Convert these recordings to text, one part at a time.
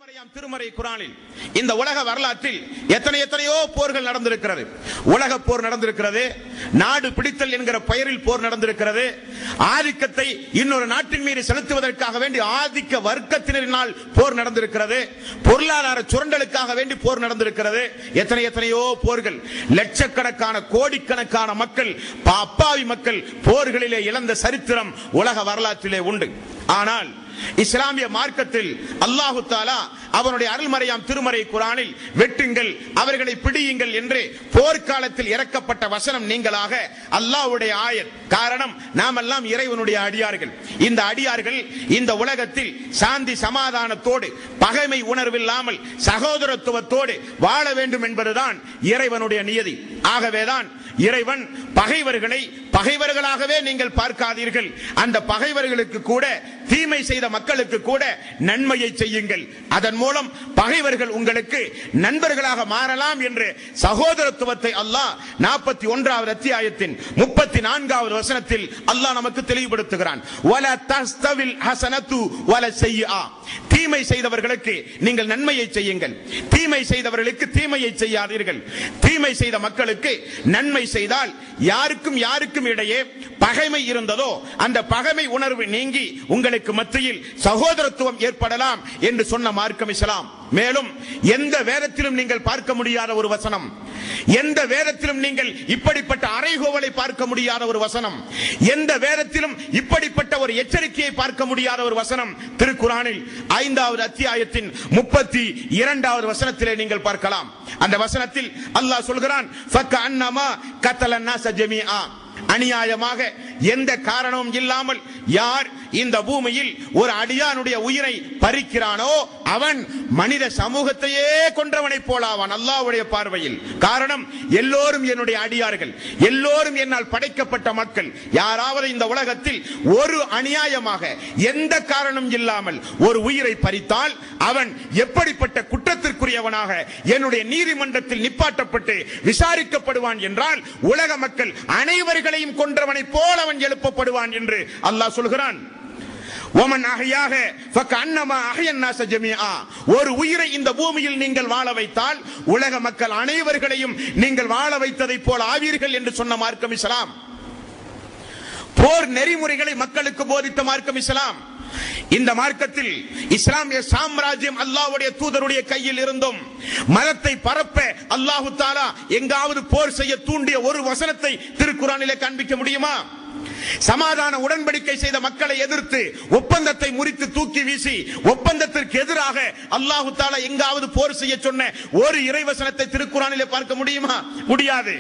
திருமறை குர்ஆனில் இந்த உலக வரலாற்றில் எத்தனையோ போர்கள் நடந்திருக்கிறது. உலக போர் நடந்திருக்கிறது, நாடு பிடித்தல் என்கிற பெயரில் போர் நடந்திருக்கிறது, ஆதிக்கத்தை இன்னொரு நாட்டின் மீது செலுத்துவதற்காக வேண்டி ஆதிக்க வர்க்கத்தினரினால் போர் நடந்திருக்கிறது, பொருளாதார சுரண்டலுக்காக வேண்டி போர் நடந்திருக்கிறது. எத்தனையோ போர்கள், லட்சக்கணக்கான கோடிக்கணக்கான மக்கள், அப்பாவி மக்கள் போர்களிலே இழந்த சரித்திரம் உலக வரலாற்றிலே உண்டு. ஆனால் இஸ்லாமிய மார்க்கத்தில் அல்லாஹு தஆலா அவனுடைய அருள்மறையாம் திருமறை குர்ஆனில் வெட்டுங்கள், அவர்களை பிடியுங்கள் என்று போர்க்காலத்தில் இறக்கப்பட்ட வசனம் நீங்களாக அல்லாஹ்வுடைய ஆயத். காரணம், நாமெல்லாம் இறைவனுடைய அடியார்கள். இந்த அடியார்கள் இந்த உலகத்தில் சாந்தி சமாதானத்தோடு பகைமை உணர்வில்லாமல் சகோதரத்துவத்தோடு வாழ வேண்டும் என்பதுதான் இறைவனுடைய நியதி. ஆகவேதான் இறைவன் பகைவர்களை பகைவர்களாகவே நீங்கள் பார்க்காதீர்கள், அந்த பகைவர்களுக்கு கூட, தீமை செய்த மக்களுக்கு கூட நன்மையை செய்யுங்கள், அதன் மூலம் பகைவர்கள் உங்களுக்கு நண்பர்களாக மாறலாம் என்று சகோதரத்துவத்தை அல்லாஹ் 41வது அத்தியாயத்தின் 34வது வசனத்தில் அல்லாஹ் நமக்கு தெளிவுபடுத்துகிறான். வலா தஸ்தவில் ஹஸனத்து வல ஸய்யிஆ, தீமை செய்தவர்களுக்கு நீங்கள் நன்மையை செய்யுங்கள், தீமை செய்தவர்களுக்கு தீமையை செய்யாதீர்கள். தீமை செய்த மக்களுக்கு நன்மை செய்தால் யாருக்கும் இடையே பகைமை இருந்ததோ அந்த பகைமை உணர்வு நீங்கி உங்களுக்கு மத்தியில் சகோதரத்துவம் ஏற்படலாம் என்று சொன்ன மார்க்கம் இஸ்லாம். மேலும் எந்த வேதத்திலும் நீங்கள் பார்க்க முடியாத ஒரு வசனம், எந்த வேதத்திலும் நீங்கள் இப்படிப்பட்ட அறைகோவலை பார்க்க முடியாத ஒரு வசனம், எந்த வேதத்திலும் இப்படிப்பட்ட ஒரு எச்சரிக்கையை பார்க்க முடியாத ஒரு வசனம் திருக்குர்ஆனில் 5வது அத்தியாயத்தின் 32வது வசனத்திலே நீங்கள் பார்க்கலாம். அந்த வசனத்தில் அல்லாஹ் சொல்கிறான், ஃபக்கஅன்னமா கத்தலன் நாஸ ஜமீஆ, அநியாயமாக எந்த காரணமும் இல்லாமல் யார் இந்த பூமியில் ஒரு அடியானுடைய உயிரை பறிக்கிறானோ அவன் மனித சமூகத்தையே கொன்றவனை போலாவான் அல்லாஹ்வுடைய பார்வையில். காரணம், எல்லோரும் என்னுடைய அடியார்கள், எல்லோரும் என்னால் படைக்கப்பட்ட மக்கள். யாராவது இந்த உலகத்தில் ஒரு அநியாயமாக எந்த காரணம் இல்லாமல் ஒரு உயிரை பறித்தால் அவன் எப்படிப்பட்ட குற்றத்திற்குரியவனாக என்னுடைய நீதிமன்றத்தில் நிப்பாட்டப்பட்டு விசாரிக்கப்படுவான் என்றால் உலக மக்கள் அனைவர்களையும் கொன்றவனை போல அவன் எழுப்பப்படுவான் என்று அல்லாஹ் சொல்கிறான். வமன் அஹ்யாக ஃபகஅன்னமா அஹ்யன் நாஸ ஜமீஆ, ஒரு உயிரை இந்த பூமியில் நீங்கள் வாழ வைத்தால் உலக மக்கள் அனைவர்களையும் நீங்கள் வாழ வைத்ததை போல ஆவீர்கள் என்று சொன்ன மார்க்கம் இஸ்லாம். போர் நெறிமுறைகளை மக்களுக்கு போதித்த மார்க்கம் இஸ்லாம். இந்த மார்க்கத்தில் இஸ்லாமிய சாம்ராஜ்யம் அல்லாஹ்வுடைய தூதருடைய கையில் இருந்தும் மதத்தை பரப்ப அல்லாஹ் தஆலா எங்காவது போர் செய்ய தூண்டிய ஒரு வசனத்தை திருக்குர்ஆனிலே காண்பிக்க முடியுமா? சமாதான உடன்படிக்கை செய்த மக்களை எதிர்த்து ஒப்பந்தத்தை முறித்து தூக்கி வீசி ஒப்பந்தத்திற்கு எதிராக அல்லாஹ் தஆலா எங்காவது போர் செய்ய சொன்ன ஒரு இறைவசனத்தை திருக்குர்ஆனிலே பார்க்க முடியுமா? முடியாது.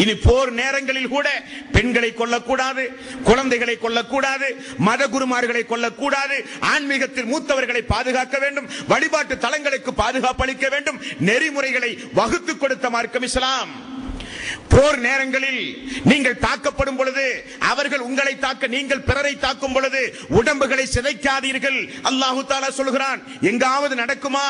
இனி போர் நேரங்களில் கூட பெண்களை கொல்லக்கூடாது, குழந்தைகளை கொல்லக்கூடாது, மத குருமார்களை கொல்லக்கூடாது, ஆன்மீகத்தில் மூத்தவர்களை பாதுகாக்க வேண்டும், வழிபாட்டு தலங்களுக்கு பாதுகாப்பு அளிக்க வேண்டும், நெறிமுறைகளை வகுத்து கொடுத்த மார்க்கம் இஸ்லாம். போர் நேரங்களில் நீங்கள் தாக்கப்படும் பொழுது அவர்கள் உங்களை தாக்க, நீங்கள் பிறரை தாக்கும் பொழுது உடம்புகளை சிதைக்காதீர்கள் அல்லாஹ் தஆலா சொல்கிறான். எங்காவது நடக்குமா?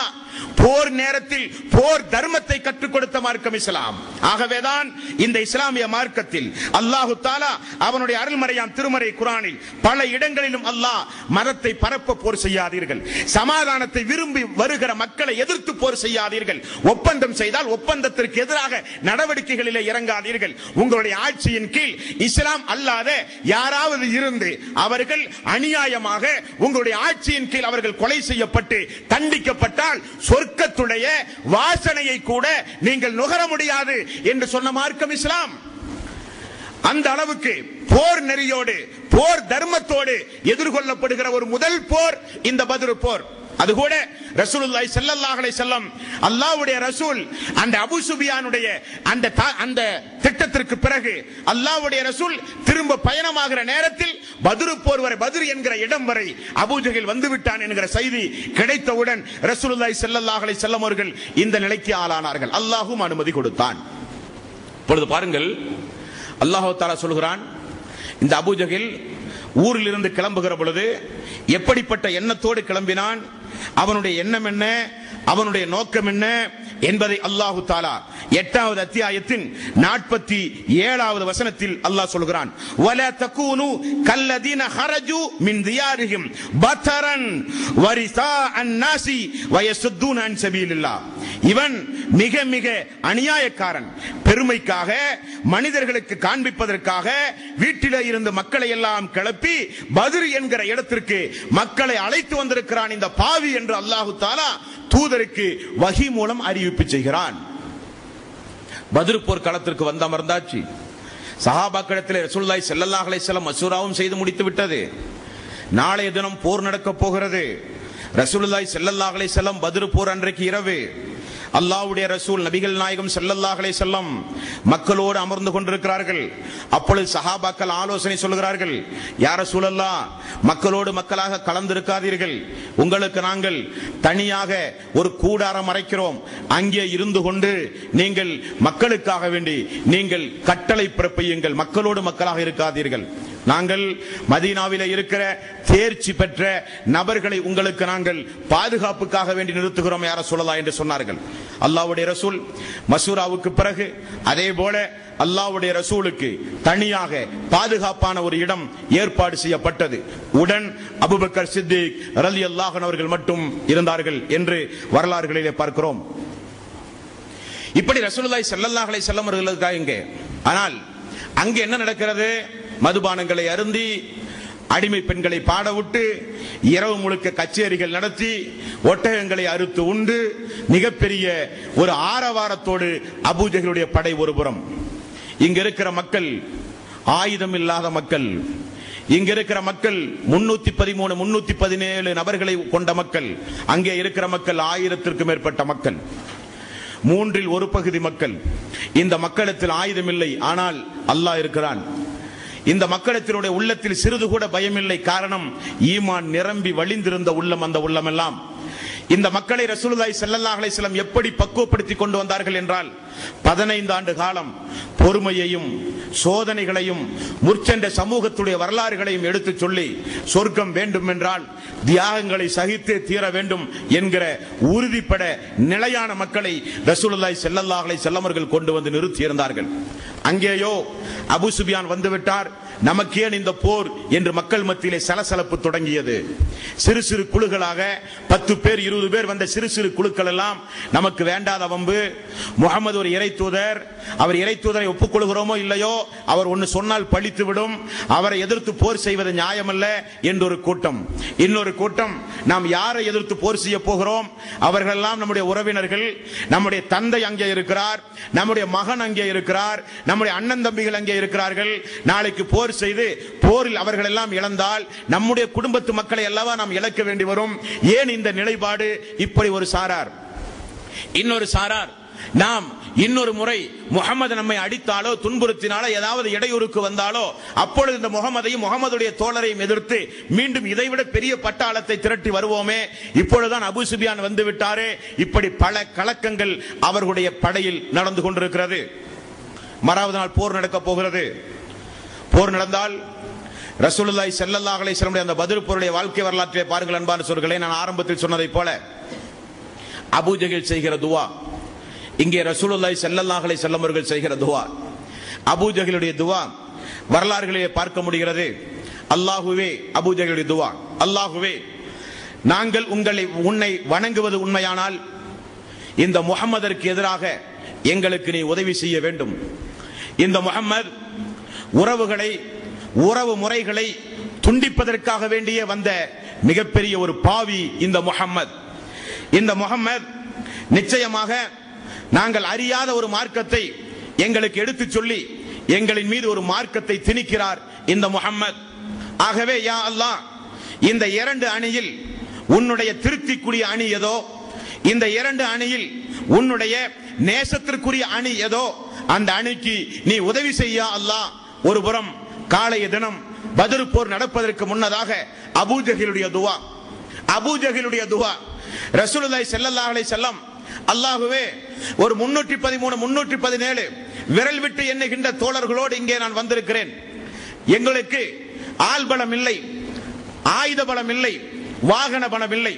போர் நேரத்தில் போர் தர்மத்தை கற்றுக் கொடுத்த மார்க்கம் இஸ்லாம். ஆகவேதான் இந்த இஸ்லாமிய மார்க்கத்தில் அல்லாஹ் தஆலா அவனுடைய அருள்மறையாம் திருமறை குர்ஆனில் பல இடங்களிலும் அல்லாஹ் மதத்தை பரப்ப போர் செய்யாதீர்கள், சமாதானத்தை விரும்பி வருகிற மக்களை எதிர்த்து போர் செய்யாதீர்கள், ஒப்பந்தம் செய்தால் ஒப்பந்தத்திற்கு எதிராக நடவடிக்கைகளிலே இறங்காதீர்கள். உங்களுடைய ஆட்சியின் கீழ் இஸ்லாம் அல்லாத யாராவது இருந்து அவர்கள் அநியாயமாக உங்களுடைய ஆட்சியின் கீழ் அவர்கள் கொலை செய்யப்பட்டு தண்டிக்கப்பட்டால் சொர்க்கத்துடைய வாசனையை கூட நீங்கள் நுகர முடியாது என்று சொன்ன மார்க்கம் இஸ்லாம். அந்த அளவுக்கு போர் நெறியோடு போர் தர்மத்தோடு எதிர்கொள்ளப்படுகிற ஒரு முதல் போர் இந்த பத்ர் போர். அது கூட ரசூலுல்லாஹி ஸல்லல்லாஹு அலைஹி வஸல்லம் அல்லாஹ்வுடைய ரசூல் அந்த அபூ சுஃபியானுடைய அந்த திட்டத்திற்கு பிறகு அல்லாஹ்வுடைய ரசூல் திரும்ப பயணமாகிற நேரத்தில் பத்ர் போர் வரை, பத்ர் என்கிற இடம் வரை அபூ ஜஹல் வந்து விட்டான் என்கிற செய்தி கிடைத்தவுடன் ரசூலுல்லாஹி ஸல்லல்லாஹு அலைஹி வஸல்லம் அவர்கள் இந்த நிலைக்கு ஆளானார்கள். அல்லாஹ்வும் அனுமதி கொடுத்தான். இப்பொழுது பாருங்கள், அல்லாஹ் தஆலா சொல்கிறான், இந்த அபூ ஜஹல் ஊரில் இருந்து கிளம்புகிற பொழுது எப்படிப்பட்ட எண்ணத்தோடு கிளம்பினான், அவனுடைய எண்ணம் என்ன, அவனுடைய நோக்கம் என்ன, என்பதை அல்லாஹு தஆலா 8வது அத்தியாயத்தின் 47வது வசனத்தில் அல்லாஹ் சொல்கிறான். வலா தகூனு கல்லதீன ஹரஜு மின் தியாரிஹிம் பதரன் வரிஸா அன்னாசி வயசுத்தூன அன் சபீலில்லாஹ். இவன் மிக மிக அநியாயக்காரன். பெருமைக்காக, மனிதர்களுக்கு காண்பிப்பதற்காக வீட்டிலே இருந்து மக்களை எல்லாம் கிளப்பி பத்ர் என்கிற இடத்திற்கு மக்களை அழைத்து வந்திருக்கிறான் இந்த பாவி என்று அல்லாஹு தஆலா தூதருக்கு வஹி மூலம் அறிவிப்பு செய்கிறான். பத்ர் போர் களத்திற்கு வந்து அமர்ந்தாச்சு. சஹாபாக்களிடத்தில் ரசூலுல்லாஹி ஸல்லல்லாஹு அலைஹி வஸல்லம் மசூராவும் செய்து முடித்து விட்டது. நாளைய தினம் போர் நடக்க போகிறது. ரசூலுல்லாஹி ஸல்லல்லாஹு அலைஹி வஸல்லம் பத்ர் போர் அன்றைக்கு இரவு அல்லாஹ்வுடைய ரசூல் நபிகள் நாயகம் ஸல்லல்லாஹு அலைஹி வஸல்லம் மக்களோடு அமர்ந்து கொண்டிருக்கிறார்கள். அப்பொழுது சஹாபாக்கள் ஆலோசனை சொல்கிறார்கள். யா ரசூலல்லாஹ், மக்களோடு மக்களாக கலந்திருக்காதீர்கள். உங்களுக்கு நாங்கள் தனியாக ஒரு கூடாரம் அறைக்கிறோம். அங்கே இருந்து கொண்டு நீங்கள் மக்களுக்காக வேண்டி நீங்கள் கட்டளை பிறப்பியுங்கள். மக்களோடு மக்களாக இருக்காதீர்கள். நாங்கள் மதீனாவிலே இருக்கிற தேர்ச்சி பெற்ற நபர்களை உங்களுக்கு நாங்கள் பாதுகாப்புக்காக வேண்டி நிறுத்துகிறோம் யா ரசூலல்லாஹ் என்று சொன்னார்கள். அல்லாஹ்வுடைய ரசூல் மசூராவுக்கு பிறகு அதே போல அல்லாஹ்வுடைய ரசூலுக்கு தனியாக பாதுகாப்பான ஒரு இடம் ஏற்பாடு செய்யப்பட்டது. உடன் அபூபக்கர் சித்திக் ரலியல்லாஹு அன்ஹு அவர்கள் மட்டும் இருந்தார்கள் என்று வரலாறுகளிலே பார்க்கிறோம். இப்படி ரசூலுல்லாஹி ஸல்லல்லாஹு அலைஹி வஸல்லம் அவர்களுக்காக இங்கே, ஆனால் அங்கே என்ன நடக்கிறது? மதுபானங்களை அருந்தி அடிமை பெண்களை பாட விட்டு இரவு முழுக்க கச்சேரிகள் நடத்தி ஒட்டகங்களை அறுத்து உண்டு மிகப்பெரிய ஒரு ஆரவாரத்தோடு அபூஜஹலுடைய படை ஒருபுறம். இங்க இருக்கிற மக்கள் ஆயுதம் இல்லாத மக்கள். இங்க இருக்கிற மக்கள் 313 317 நபர்களை கொண்ட மக்கள். அங்கே இருக்கிற மக்கள் 1000க்கும் மேற்பட்ட மக்கள். 1/3 பகுதி மக்கள். இந்த மக்களிடத்தில் ஆயுதம் இல்லை, ஆனால் அல்லாஹ் இருக்கிறான். இந்த மக்களிடத்தினுடைய உள்ளத்தில் சிறிது கூட பயம் இல்லை. காரணம், ஈமான் நிரம்பி வழிந்திருந்த உள்ளம் அந்த உள்ளம் எல்லாம். இந்த மக்களை ரசூலுல்லாஹி ஸல்லல்லாஹு அலைஹி வஸல்லம் எப்படி பக்குவப்படுத்தி கொண்டு வந்தார்கள் என்றால் 15 ஆண்டு காலம் பொறுமையையும் சோதனைகளையும் முற்சென்ற சமூகத்துடைய வரலாறுகளையும் எடுத்து சொல்லி சொர்க்கம் வேண்டும் என்றால் தியாகங்களை சகித்தே தீர வேண்டும் என்கிற உறுதிப்பட நிலையான மக்களை ரசூலுல்லாஹி ஸல்லல்லாஹு அலைஹி வஸல்லம் அவர்கள் கொண்டு வந்து நிறுத்தியிருந்தார்கள். அங்கேயோ அபூ சுஃபியான் வந்துவிட்டார், நமக்கு ஏன் இந்த போர் என்று மக்கள் மத்தியிலே சலசலப்பு தொடங்கியது. சிறு சிறு குழுக்களாக 10 பேர் 20 பேர் வந்த சிறு சிறு குழுக்கள் எல்லாம் நமக்கு வேண்டாத வம்பு. முகமது ஒரு இறை தூதர், அவர் இறை தூதரை ஒப்புக்கொள்கிறோமோ இல்லையோ, அவர் ஒன்னு சொன்னால் பழித்து விடும், அவரை எதிர்த்து போர் செய்வது நியாயமல்ல என்றொரு கூட்டம். இன்னொரு கூட்டம், நாம் யாரை எதிர்த்து போர் செய்ய போகிறோம்? அவர்களெல்லாம் நம்முடைய உறவினர்கள், நம்முடைய தந்தை அங்கே இருக்கிறார், நம்முடைய மகன் அங்கே இருக்கிறார், நம்முடைய அண்ணன் தம்பிகள் அங்கே இருக்கிறார்கள். நாளைக்கு போர் செய்து போரில் அவர்கள் எல்லாம் இழந்தால் நம்முடைய குடும்பத்து மக்களை அல்லவா நாம் இழக்க வேண்டி வரும். ஏன் இந்த நிலைப்பாடு? இப்படி ஒரு சாரார். இன்னொரு சாரார், நாம் இன்னொரு முறை முகமது நம்மை அடித்தாலோ துன்புறுத்தினாலோ ஏதாவது இடையூறுக்கு வந்தாலோ அப்பொழுது இந்த முகமதையும் முகமதுடைய தோழரையும் எதிர்த்து மீண்டும் இதைவிட பெரிய பட்டாளத்தை திரட்டி வருவோமே, இப்பொழுதுதான் அபூ சுஃபியான் வந்து விட்டாரே. இப்படி பல கலக்கங்கள் அவர்களுடைய படையில் நடந்து கொண்டிருக்கிறது. மறாவது நாள் போர் நடக்க போகிறது. போர் நடந்தால் ரசூலுல்லாஹி ஸல்லல்லாஹு அலைஹி வஸல்லம் அந்த பத்ர் போருடைய வாழ்க்கை வரலாற்றை பாருங்கள் அன்பான சகோதரர்களே. நான் ஆரம்பத்தில் சொன்னதை போல அபூ ஜஹல் செய்கிற துவா, இங்கே ரசூலுல்லாஹி ஸல்லல்லாஹு அலைஹி வஸல்லம் அவர்கள் செய்கிற துவா, அபூ ஜஹலுடைய துவா வரலாறுகளிலே பார்க்க முடிகிறது. அல்லாஹுவே, அபூ ஜஹலுடைய துவா, அல்லாஹுவே, நாங்கள் உன்னை வணங்குவது உண்மையானால் இந்த முஹம்மதிற்கு எதிராக எங்களுக்கு நீ உதவி செய்ய வேண்டும். இந்த முஹம்மது உறவு முறைகளை துண்டிப்பதற்காக வேண்டிய வந்த மிகப்பெரிய ஒரு பாவி இந்த முஹம்மது. இந்த முஹம்மது நிச்சயமாக நாங்கள் அறியாத ஒரு மார்க்கத்தை எங்களுக்கு எடுத்து சொல்லி எங்களின் மீது ஒரு மார்க்கத்தை திணிக்கிறார் இந்த முஹம்மது. ஆகவே யா அல்லாஹ், இந்த 2 அணியில் உன்னுடைய திருப்திக்குரிய அணி ஏதோ, இந்த 2 அணியில் உன்னுடைய நேசத்திற்குரிய அணி ஏதோ, அந்த அணிக்கு நீ உதவி செய்ய அல்லாஹ். ஒரு புறம் காலைய தினம் பத்ர் போர் நடப்பதற்கு முன்னதாக அபூ ஜஹலுடைய துவா, அபூ ஜஹலுடைய துவா, ரசூலுல்லாஹி ஸல்லல்லாஹு அலைஹி வஸல்லம், அல்லாஹ்வே, ஒரு 313 317 விரல் விட்டு எண்ணுகின்ற தோழர்களோடு இங்கே நான் வந்திருக்கிறேன். எங்களுக்கு ஆள் பலம் இல்லை, ஆயுத பலம் இல்லை, வாகன பலம் இல்லை.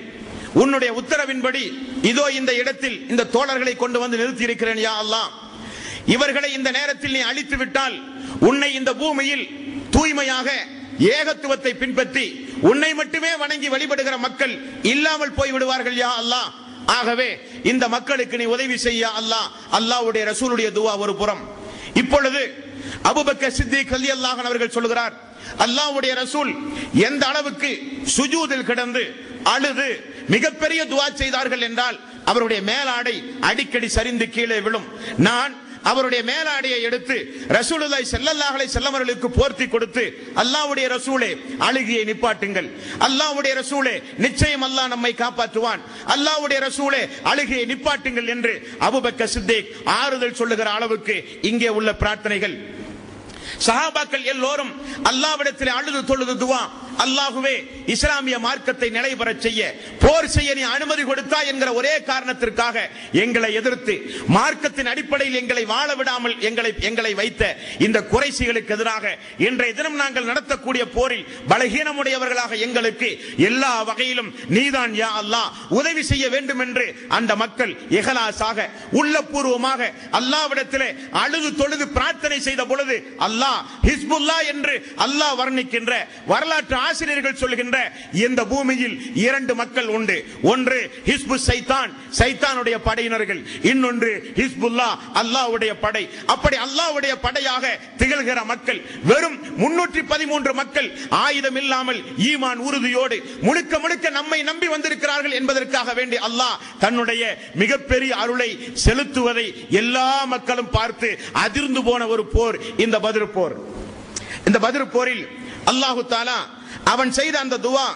உன்னுடைய உத்தரவின்படி இதோ இந்த இடத்தில் இந்த தோழர்களை கொண்டு வந்து நிறுத்தி இருக்கிறேன் யா அல்லாஹ். இவர்களை இந்த நேரத்தில் நீ அழித்து விட்டால் உன்னை இந்த பூமியில் தூய்மையாக ஏகத்துவத்தை பின்பற்றி உன்னை மட்டுமே வணங்கி வழிபடுகிற மக்கள் இல்லாமல் போய்விடுவார்கள் யா அல்லாஹ். ஆகவே இந்த மக்களுக்கு நீ உதவி செய்ய அல்லாஹ். அல்லாஹ்வுடைய ரசூலுடைய துஆ ஒரு புறம். இப்பொழுது அபூபக்கர் சித்திக் ரலியல்லாஹு அன்ஹு அவர்கள் சொல்கிறார், அல்லாஹ்வுடைய ரசூல் எந்த அளவுக்கு சுஜூதில் கிடந்து அழுது மிகப்பெரிய துஆ செய்தார்கள் என்றால் அவருடைய மேலாடை அடிக்கடி சரிந்து கீழே விழும். நான் அவருடைய மேலாடையை எடுத்து ரசூலுல்லாஹி ஸல்லல்லாஹு அலைஹி வஸல்லம் அவர்களுக்கு போர்த்தி கொடுத்து, அல்லாஹ்வுடைய ரசூலே அழுகையை நிப்பாட்டுங்கள், அல்லாஹ்வுடைய ரசூலே நிச்சயம் அல்லாஹ் நம்மை காப்பாற்றுவான், அல்லாஹ்வுடைய ரசூலே அழுகையை நிப்பாட்டுங்கள் என்று அபூபக்கர் சித்திக் ஆறுதல் சொல்லுகிற அளவுக்கு இங்கே உள்ள பிரார்த்தனைகள். சஹாபாக்கள் எல்லோரும் அல்லாஹ்விடத்தில் அழுது தொழுது துஆ, அல்லாஹ்வே இஸ்லாமிய மார்க்கத்தை நிலைபெறச் செய்ய போர் செய்ய நீ அனுமதி கொடுத்தாய் என்கிற ஒரே காரணத்திற்காக எங்களை எதிர்த்து மார்க்கத்தின் அடிப்படையில் எங்களை வாழ விடாமல் எங்களை வைத்த இந்த குறைசிகளுக்கு எதிராக இன்றைய தினம் நாங்கள் நடத்தக்கூடிய போரில் பலகீனமுடையவர்களாக எங்களுக்கு எல்லா வகையிலும் நீதான் யா அல்லாஹ் உதவி செய்ய வேண்டும் என்று அந்த மக்கள் இஹ்லாஸாக உள்ளபூர்வமாக அல்லாஹ்விடத்திலே அழுது தொழுது பிரார்த்தனை செய்த பொழுது அல்லாஹ் ஹிஸ்புல்லாஹ் என்று அல்லாஹ் வர்ணிக்கின்ற வரலாற்று ஆசிரியர்கள் சொல்கின்ற இந்த பூமியில் இரண்டு மக்கள் உண்டு. ஒன்று ஹிஸ்பு சைத்தான், சைத்தானுடைய படையினர்கள், இன்னொன்று ஹிஸ்புல்லாஹ் அல்லாஹ்வுடைய படை. அப்படி அல்லாஹ்வுடைய படையாக திகழ்கிற மக்கள் வெறும் 313 மக்கள் ஆயுதம் இல்லாமல் ஈமான் உறுதியோடு முழுக்க முழுக்க நம்மை நம்பி வந்திருக்கிறார்கள் என்பதற்காக வேண்டி அல்லாஹ் தன்னுடைய மிகப்பெரிய அருளை செலுத்துவதை எல்லா மக்களும் பார்த்து அதிர்ந்து போன ஒரு போர் இந்த பத்ர் போர். இந்த பத்ர் போரில் அல்லாஹு தஆலா அவன் செய்த அந்த துஆ,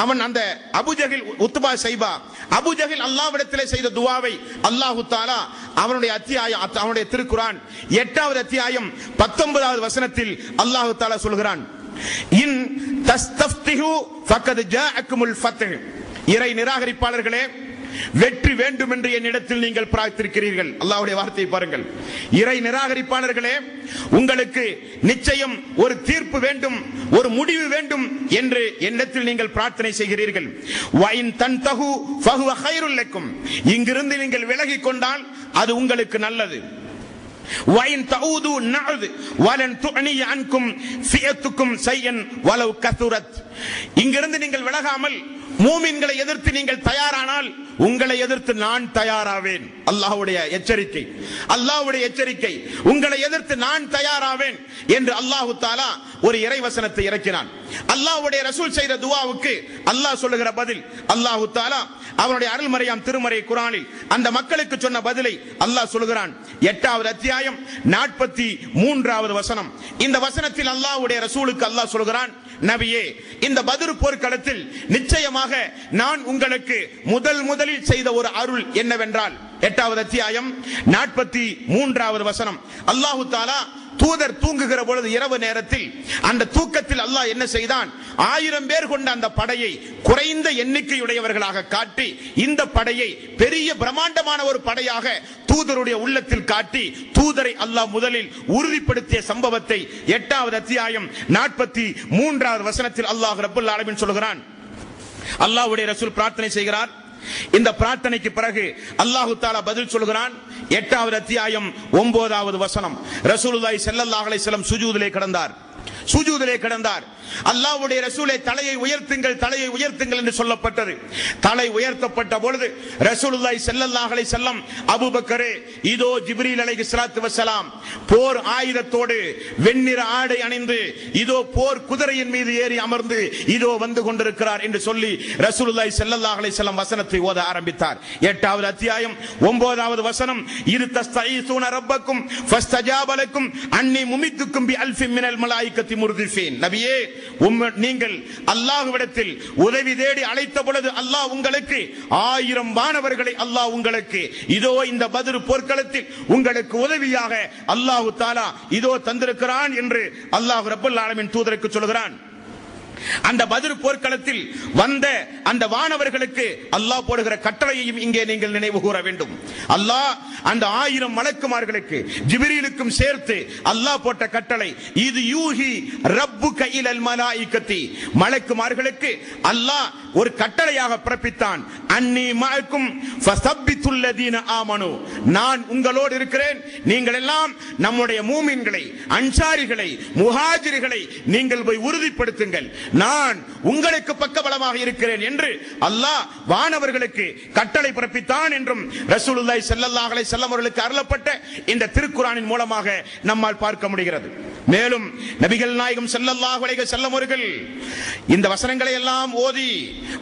அவன் அந்த அபூஜஹில் உத்பா ஷைபா அபூஜஹில் அல்லாஹ்விடத்திலே செய்த துஆவை அல்லாஹு தஆலா அவனுடைய அத்தியாயம், அவனுடைய திருக்குர்ஆன் 8வது அத்தியாயம் 19வது வசனத்தில் அல்லாஹு தஆலா சொல்கிறான், இன் தஸ்தஃப்திஹு ஃபக்கத் ஜாஅக்குமுல் ஃபத்ஹ். இறை நிராகரிப்பாளர்களே, வெற்றி வேண்டும் என்று என்னிடத்தில் நீங்கள் பிரார்த்திக்கிறீர்கள். அல்லாஹ்வுடைய வார்த்தையை பாருங்கள். இறை நிராகரிப்பாளர்களே, உங்களுக்கு நிச்சயம் ஒரு தீர்ப்பு வேண்டும், ஒரு முடிவு வேண்டும் என்று என்னிடத்தில் நீங்கள் பிரார்த்தனை செய்கிறீர்கள். வஇன் தன்தஹு ஃபஹுவ கைருல் லக்கும். இங்கிருந்து நீங்கள் விலகிக் கொண்டால் அது உங்களுக்கு நல்லது. வஇன் தஊது நஅது வலன் துஅனி அன்கும் ஃபியத்துக்கும் ஷையன் வலவ் கஸரத். இங்கிருந்து நீங்கள் விலகாமல் மூமின்களை எதிர்த்து நீங்கள் தயாரானால் உங்களை எதிர்த்து நான் தயாராவேன். அல்லாஹ்வுடைய எச்சரிக்கை, அல்லாஹ்வுடைய எச்சரிக்கை. உங்களை எதிர்த்து நான் தயாராவேன் என்று அல்லாஹ் தஆலா ஒரு இறைவசனத்தை இறக்கினான். அல்லாஹ்வுடைய ரசூல் செய்த துஆவுக்கு அல்லாஹ் சொல்லுகிற பதில், அல்லாஹ் தஆலா அவனுடைய அருள்மறையாம் திருமறை குர்ஆனில் அந்த மக்களுக்கு சொன்ன பதிலை அல்லாஹ் சொல்லுகிறான். 8வது அத்தியாயம் 43வது வசனம். இந்த வசனத்தில் அல்லாஹ்வுடைய ரசூலுக்கு அல்லாஹ் சொல்கிறான், நபியே, இந்த பத்ர் போர்க்களத்தில் நிச்சயமாக நான் உங்களுக்கு முதலில் செய்த ஒரு அருள் என்னவென்றால், 8வது அத்தியாயம் 43வது வசனம். அல்லாஹ் தஆலா தூதர் தூங்குகிற பொழுது இரவு நேரத்தில் அந்த தூக்கத்தில் அல்லாஹ் என்ன செய்தான், 1000 பேர் கொண்ட அந்த படையை குறைந்த எண்ணிக்கையுடையவர்களாக காட்டி இந்த படையை பெரிய பிரம்மாண்டமான ஒரு படையாக தூதருடைய உள்ளத்தில் காட்டி தூதரை அல்லாஹ் முதலில் உறுதிப்படுத்திய சம்பவத்தை 8வது அத்தியாயம் 43வது வசனத்தில் அல்லாஹ் ரப்பல் ஆலமீன் சொல்கிறான். அல்லாஹ்வுடைய ரசூல் பிரார்த்தனை செய்கிறார். இந்த பிரார்த்தனைக்கு பிறகு அல்லாஹ் தஆலா பதில் சொல்கிறான். 8வது அத்தியாயம் 9வது வசனம். ரசூலுல்லாஹி ஸல்லல்லாஹு அலைஹி வஸல்லம் சுஜூதிலே கிடந்தார். அல்லாஹ்வுடைய ரசூலே தலையை உயர்த்துங்கள் என்று சொல்லப்பட்டது. தலை உயர்த்தப்பட்ட பொழுது ரசூலுல்லாஹி ஸல்லல்லாஹு அலைஹி வஸல்லம், அபூபக்கரே, இதோ ஜிப்ரீல் அலைஹிஸ்ஸலாத்து வஸ்ஸலாம் போர் ஆயுதத்தோடு வெண்ணிற ஆடை அணிந்து இதோ போர் குதிரையின் மீது ஏறி அமர்ந்து இதோ வந்து கொண்டிருக்கிறார் என்று சொல்லி ரசூலுல்லாஹி ஸல்லல்லாஹு அலைஹி வஸல்லம் வசனத்தை ஓத ஆரம்பித்தார். 8வது அத்தியாயம் 9வது வசனம். இது தஸ்தஈஸூன ரப்பக்கும் ஃபஸ்தஜாப லக்கும் அன்னி முமித்துக்கும் பி அல்ஃபின் மினல் மலாயிகத்தி முர்திஃபீன். நபியே, நீங்கள் அல்லாஹ்விடத்தில் உதவி தேடி அழைத்த பொழுது அல்லாஹ் உங்களுக்கு 1000 வானவர்களை அல்லாஹ் உங்களுக்கு இதோ இந்த பத்ர் போர்க்களத்தில் உங்களுக்கு உதவியாக அல்லாஹ் தஆலா இதோ தந்திருக்கிறான் என்று அல்லாஹ் ரப்பல் ஆலமீன் தூதருக்கு சொல்கிறான். அந்த பத்ர் போர்க்களத்தில் வந்த அந்த வானவர்களுக்கு அல்லாஹ் போடுகிற கட்டளையையும் இங்கே நீங்கள் நினைவு கூற வேண்டும். அல்லாஹ் அந்த 1000 மலக்குமார்களுக்கு ஜிப்ரீலுக்கும் சேர்த்து அல்லாஹ் போட்ட கட்டளை, இது யூஹி ரப்புக இலல் மலாயிகத்தி, மலக்குமார்களுக்கு அல்லாஹ் ஒரு கட்டளையாக பிறப்பித்தான். அன்னி மஅக்கும் ஃபஸப்பித்துல் லதீன ஆமனு, நான் உங்களோடு இருக்கிறேன், நீங்கள் எல்லாம் நம்முடைய மூமின்களை, அன்சாரிகளை, முஹாஜிர்களை நீங்கள் போய் உறுதிப்படுத்துங்கள், நான் உங்களுக்கு பக்கபலமாக இருக்கிறேன் என்று அல்லாஹ் வானவர்களுக்கு கட்டளை பிறப்பித்தான் என்றும் ரசூலுல்லாஹி ஸல்லல்லாஹு அலைஹி வஸல்லம் அவர்களுக்கு அருளப்பட்ட இந்த திருக்குர்ஆனின் மூலமாக நம்மால் பார்க்க முடிகிறது. மேலும் நபிகள் நாயகம் ஸல்லல்லாஹு அலைஹி வஸல்லம் அவர்கள் இந்த வசனங்களை எல்லாம் ஓதி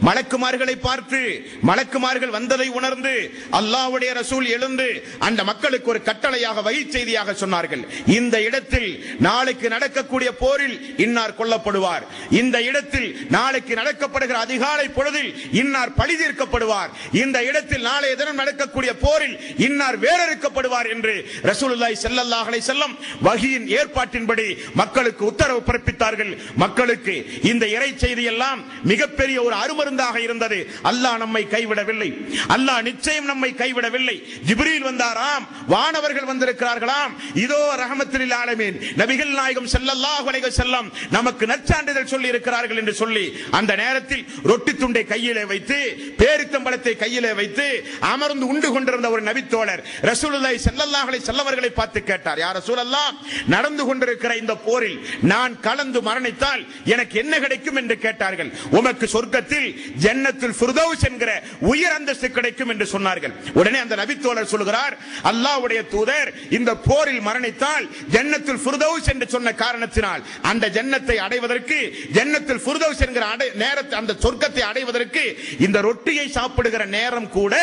மலக்குமார்களை பார்த்து, மலக்குமார்கள் வந்ததை உணர்ந்து அல்லாஹ்வுடைய ரசூல் எழுந்து அந்த மக்களுக்கு ஒரு கட்டளையாக வகை செய்தியாக சொன்னார்கள். இந்த இடத்தில் நாளைக்கு நடக்கக்கூடிய போரில் இன்னார் கொல்லப்படுவார், இந்த இடத்தில் நாளைக்கு நடக்கப்படுகிற அதிகாலை பொழுதில் இன்னார் பழி தீர்க்கப்படுவார், இந்த இடத்தில் நாளைய தினம் நடக்கக்கூடிய போரில் இன்னார் வேறறுக்கப்படுவார் என்று ரசூலுல்லாஹி ஸல்லல்லாஹு அலைஹி வஸல்லம் வஹியின் ஏற்பாட்டின்படி மக்களுக்கு உத்தரவு பிறப்பித்தார்கள். மக்களுக்கு இந்த இறை செய்தி எல்லாம் மிகப்பெரிய ஒரு அருமருந்தாக இருந்தது. அல்லாஹ் நம்மை கைவிடவில்லை, அல்லாஹ் நிச்சயம் நம்மை கைவிடவில்லை. ஜிப்ரீல் வந்தாராம், வானவர்கள் வந்திருக்கிறார்களாம், இதோ ரஹ்மத்துல் ஆலமீன் நபிகள் நாயகம் ஸல்லல்லாஹு அலைஹி வஸல்லம் நமக்கு நற்சான்றிதழ் சொல்லி இருக்கிறார்கள் என்று சொல்லி அந்த நேரத்தில் ரொட்டி துண்டை கையிலே வைத்து, பேரித்தம்பழத்தை கையிலே வைத்து அமர்ந்து உண்டு கொண்டிருந்த ஒரு நபித்தோழர் ரசூலுல்லாஹி ஸல்லல்லாஹு அலைஹி வஸல்லம் அவர்களை பார்த்து கேட்டார், யா ரசூலல்லாஹ், நடந்து கொண்டிருக்கிற இந்த போரில் நான் கலந்து மரணித்தால் எனக்கு என்ன கிடைக்கும் என்று கேட்டார்கள். உமக்கு சொர்க்கத்தில் ஜன்னத்துல் ஃபிர்தௌஸ் என்கிற உயர் அந்தஸ்து கிடைக்கும் என்று சொன்னார்கள். உடனே அந்த நபித்தோழர் சொல்கிறார், அல்லாஹ்வுடைய தூதர் இந்த போரில் மரணித்தால் ஜன்னத்துல் ஃபிர்தௌஸ் என்று சொன்ன காரணத்தினால் அந்த ஜன்னத்தை அடைவதற்கு, ஜன்னத்துல் ஃபிர்தௌஸ் என்கிற நேரத்தை, அந்த சொர்க்கத்தை அடைவதற்கு இந்த ரொட்டியை சாப்பிடுகிற நேரம் கூட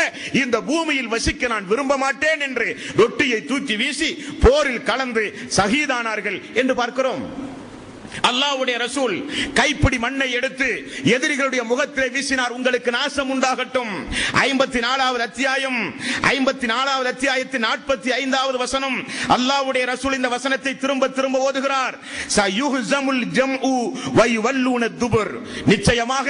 இந்த பூமியில் வசிக்க நான் விரும்ப மாட்டேன் என்று ரொட்டியை தூக்கி வீசி போரில் கலந்து ஷஹீதானார்கள் என்று பார்க்கிறோம். அல்லாஹ்வுடைய ரசூல் கைப்பிடி மண்ணை எடுத்து எதிரிகளுடைய முகத்திலே வீசினார், உங்களுக்கு நாசம் உண்டாகட்டும். 54வது அத்தியாயம், 54வது அத்தியாயத்தின் 45வது வசனம், அல்லாஹ்வுடைய ரசூல் இந்த வசனத்தை திரும்ப திரும்ப ஓதுகிறார். சயுஹ்ஸமுல் ஜம்உ வயுவல்லூன துபுர், நிச்சயமாக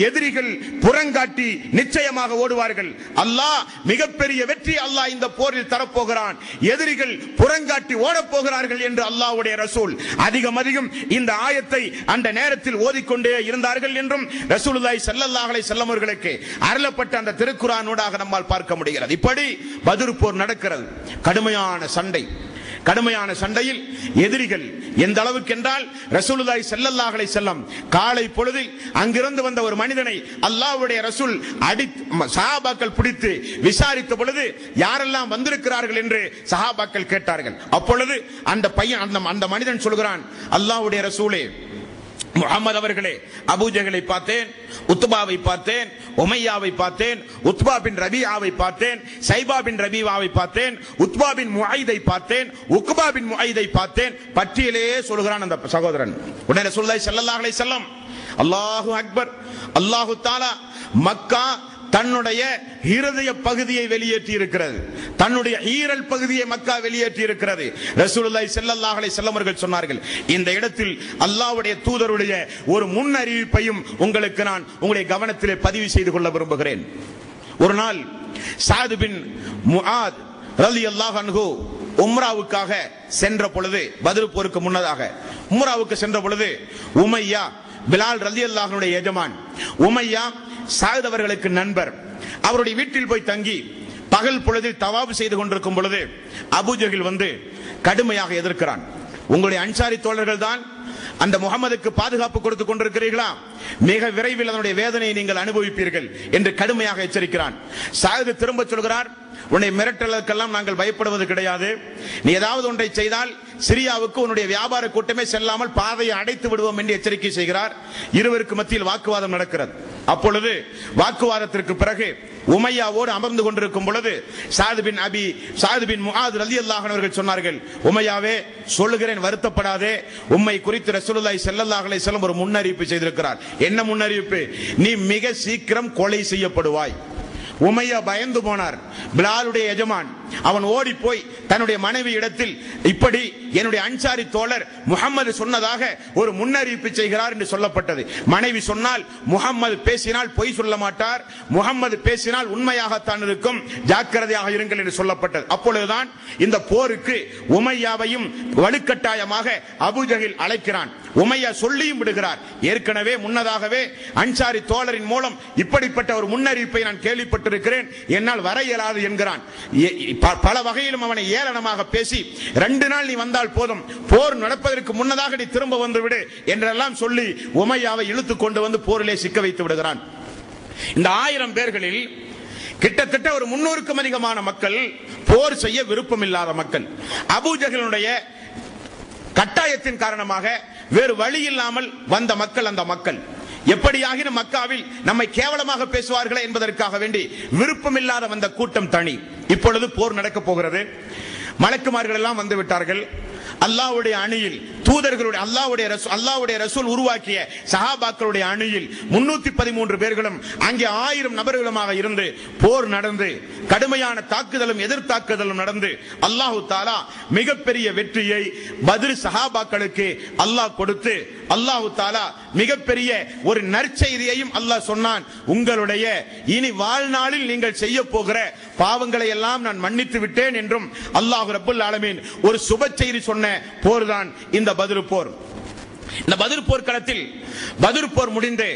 எதிரிகள் புறங்காட்டி நிச்சயமாக ஓடுவார்கள். அல்லாஹ் மிகப்பெரிய வெற்றி அல்லாஹ் இந்த போரில் தரப்போகிறான், எதிரிகள் புறங்காட்டி ஓடப் போகிறார்கள் என்று அல்லாஹ்வுடைய ரசூல் அதிகம் இந்த ஆயத்தை அந்த நேரத்தில் ஓதிக்கொண்டே இருந்தார்கள் என்றும் ரசூலுல்லாஹி ஸல்லல்லாஹு அலைஹி வஸல்லம் அவர்களுக்கு அருளப்பட்ட அந்த திருக்குர்ஆனோடாக நம்மால் பார்க்க முடிகிறது. இப்படி பத்ர் போர் நடக்கிறது. கடுமையான சண்டை. கடுமையான சண்டையில் எதிரிகள் எந்த அளவுக்கு என்றால் ரசூலுல்லாஹி ஸல்லல்லாஹு அலைஹி வஸல்லம் காலை பொழுதில் அங்கிருந்து வந்த ஒரு மனிதனை அல்லாஹ்வுடைய ரசூல் சஹாபாக்கள் பிடித்து விசாரித்த பொழுது யாரெல்லாம் வந்திருக்கிறார்கள் என்று சஹாபாக்கள் கேட்டார்கள். அப்பொழுது அந்த பையன், அந்த மனிதன் சொல்கிறான், அல்லாஹ்வுடைய ரசூலே, முஹம்மது அவர்களே, அபூஜஹலை பார்த்தேன், உத்பாவை பார்த்தேன், உமையாவை பார்த்தேன், உத்பா பின் ரபீஆவை பார்த்தேன், சைபா பின் ரபீஆவை பார்த்தேன், உத்பா பின் முஐதை பார்த்தேன், உக்பா பின் முஐதை பார்த்தேன், பட்டியலே சொல்கிறான் அந்த சகோதரன். உடனே ரசூலுல்லாஹி ஸல்லல்லாஹு அலைஹி வஸல்லம், அல்லாஹு அக்பர், அல்லாஹு தஆலா மக்கா தன்னுடைய இருதய பகுதியை வெளியேற்றி இருக்கிறது, தன்னுடைய ஈரல் பகுதியை மக்கா வெளியேற்றி இருக்கிறது. ரசூலுல்லாஹி ஸல்லல்லாஹு அலைஹி வஸல்லம் அவர்கள் சொன்னார்கள், இந்த இடத்தில் அல்லாஹ்வுடைய தூதருடைய ஒரு முன் அறிவிப்பையும் உங்களுக்கு நான் உங்களுடைய கவனத்திலே பதிவு செய்து கொள்ள விரும்புகிறேன். ஒரு நாள் சாத் பின் முஆத் ரலியல்லாஹு அன்ஹு உம்ராவுக்காக சென்ற பொழுது, பத்ர் போருக்கு முன்னதாக உம்ராவுக்கு சென்ற பொழுது, உமையா, பிலால் ரலியல்லாஹு அன்ஹுடைய எஜமான் உமையா சாத் அவர்களுக்கு நண்பர், அவருடைய வீட்டில் போய் தங்கி பகல் பொழுதில் தவாப் செய்து கொண்டிருக்கும் பொழுது அபூஜஹல் வந்து கடுமையாக எதிர்க்கிறான். உங்களுடைய அன்சாரி தோழர்கள் தான் அந்த முகமதுக்கு பாதுகாப்பு கொடுத்துக் கொண்டிருக்கிறீர்களா, மிக விரைவில் அதனுடைய வேதனையை நீங்கள் அனுபவிப்பீர்கள் என்று கடுமையாக எச்சரிக்கிறான். சாத் திரும்ப சொல்கிறார், உன்னை மிரட்டலுக்கெல்லாம் நாங்கள் பயப்படுவது கிடையாது, நீ ஏதாவது ஒன்றை செய்தால் சிரியாவுக்கு உன்னுடைய வியாபார கூட்டமே செல்லாமல் பாதையை அடைத்து விடுவோம் என்று எச்சரிக்கை செய்கிறார். இருவருக்கு மத்தியில் வாக்குவாதம் நடக்கிறது. அப்பொழுது வாக்குவாதத்திற்கு பிறகு உமையாவோடு அமர்ந்து கொண்டிருக்கும் பொழுது சாத் பின் முஆத் ரலியல்லாஹு அன்ஹு அவர்கள் சொன்னார்கள், உமையாவே, சொல்லுகிறேன், வருத்தப்படாதே, உம்மை குறித்து ரசூலுல்லாஹி ஸல்லல்லாஹு அலைஹி வஸல்லம் ஒரு முன்னறிவிப்பு செய்திருக்கிறார். என்ன முன்னறிவிப்பு? நீ மிக சீக்கிரம் கொலை செய்யப்படுவாய். உமையா பயந்து போனார். பிலாலுடைய எஜமான் அவன் ஓடி போய் தன்னுடைய மனைவி இடத்தில் இப்படி என்னுடைய அன்சாரி தோழர் முஹம்மது சொன்னதாக ஒரு முன்னறிவிப்பு செய்கிறார் என்று சொல்லப்பட்டது. மனைவி சொன்னால் முஹம்மது பேசினால் பொய் சொல்ல மாட்டார், முஹம்மது பேசினால் உண்மையாகத்தான் இருக்கும், ஜாக்கிரதையாக இருங்கள் என்று சொல்லப்பட்டது. அப்பொழுதுதான் இந்த போருக்கு உமையாவையும் வலுக்கட்டாயமாக அபூஜஹில் அழைக்கிறான். உமையா சொல்லியும் விடுகிறார், ஏற்கனவே முன்னதாகவே அன்சாரி தோழரின் மூலம் இப்படிப்பட்ட ஒரு முன்னறிவிப்பை நான் கேள்விப்பட்டிருக்கிறேன், என்னால் வர இயலாது என்கிறான். பல வகையிலும் அவனை ஏளனமாக பேசி 2 நாள் நீ வந்தால் போதும், போர் நடப்பதற்கு முன்னதாக நீ திரும்ப வந்து விடு என்றெல்லாம் சொல்லி உமையாவை இழுத்து கொண்டு வந்து போரிலே சிக்க வைத்து விடுகிறான். இந்த 1000 பேர்களில் கிட்டத்தட்ட ஒரு 300க்கும் அதிகமான மக்கள் போர் செய்ய விருப்பம் இல்லாத மக்கள். அபூஜஹலுடைய கட்டாயத்தின் காரணமாக வேறு வழி இல்லாமல் வந்த மக்கள். அந்த மக்கள் எப்படியாகினும் மக்காவில் நம்மை கேவலமாக பேசுவார்களே என்பதற்காக வேண்டி விருப்பம் இல்லாத வந்த கூட்டம் தனி. இப்பொழுது போர் நடக்க போகிறது. மலக்குமார்கள் எல்லாம் வந்து விட்டார்கள். அல்லாஹ்வுடைய அணியில் தூதர்களுடைய அல்லாஹ்வுடைய ரசூல் உருவாக்கிய சஹாபாக்களுடைய அணியில் 313 பேர்களும் அங்கே 1000 நபர்களுமாக இருந்து போர் நடந்து கடுமையான தாக்குதலும் எதிர்த்தாக்குதலும் நடந்து அல்லாஹ் தஆலா மிகப்பெரிய வெற்றியை பத்ர் சஹாபாக்களுக்கு அல்லாஹ் கொடுத்து அல்லாஹ் தஆலா மிகப்பெரிய ஒரு நற்செய்தியையும் அல்லாஹ் சொன்னான். உங்களுடைய இனி வாழ்நாளில் நீங்கள் செய்ய போகிற பாவங்களை எல்லாம் நான் மன்னித்து விட்டேன் என்றும் அல்லாஹ் ரப்பல் ஆலமீன் ஒரு சுப செய்தி சொன்ன போர்தான் இந்த பத்ர் போர். இந்த பத்ர் போர்க்களத்தில் பத்ர் போர் முடிந்து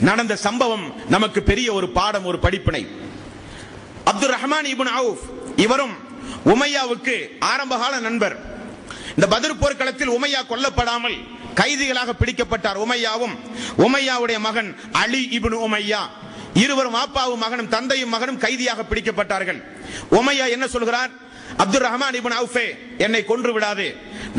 நடந்த சம்பவம் நமக்கு பெரிய ஒரு பாடம், ஒரு படிப்பினை. அப்துர் ரஹ்மான் இப்னு அவுஃப் இவரும் உமையாவுக்கு ஆரம்பகால நண்பர். இந்த பத்ர் போர்க்களத்தில் உமையா கொல்லப்படாமல் கைதிகளாக பிடிக்கப்பட்டார். உமையாவும் உமையாவுடைய மகன் அலி இப்னு உமையா இருவரும் வாப்பாவும் மகனும் தந்தையும் மகனும் கைதியாக பிடிக்கப்பட்டார்கள். உமையா என்ன சொல்கிறார்? அப்துர் ரஹ்மான் இப்னு அவுஃபே, என்னை கொன்று விடாது,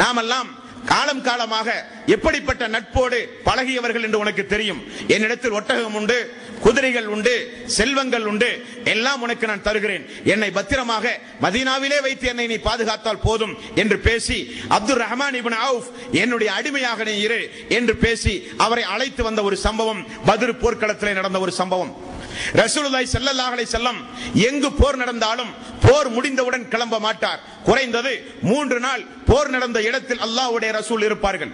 நாமெல்லாம் காலம் காலமாக எப்படிப்பட்ட நட்போடு பழகியவர்கள் என்று உனக்கு தெரியும். என்னிடத்தில் ஒட்டகம் உண்டு, குதிரைகள் உண்டு, செல்வங்கள் உண்டு, எல்லாம் உனக்கு நான் தருகிறேன். என்னை பத்திரமாக மதீனாவிலே வைத்து என்னை நீ பாதுகாத்தால் போதும் என்று பேசி அப்துர் ரஹ்மான் இப்னு அவுஃப் என்னுடைய அடிமையாக நீ இரு என்று பேசி அவரை அழைத்து வந்த ஒரு சம்பவம் பத்ர் போர்க்களத்திலே நடந்த ஒரு சம்பவம். ரசூலுல்லாஹி ஸல்லல்லாஹு அலைஹி வஸல்லம் எங்கு போர் நடந்தாலும் போர் முடிந்தவுடன் கிளம்ப மாட்டார். குறைந்தது 3 நாள் போர் நடந்த இடத்தில் அல்லாஹ்வுடைய ரசூல் இருப்பார்கள்.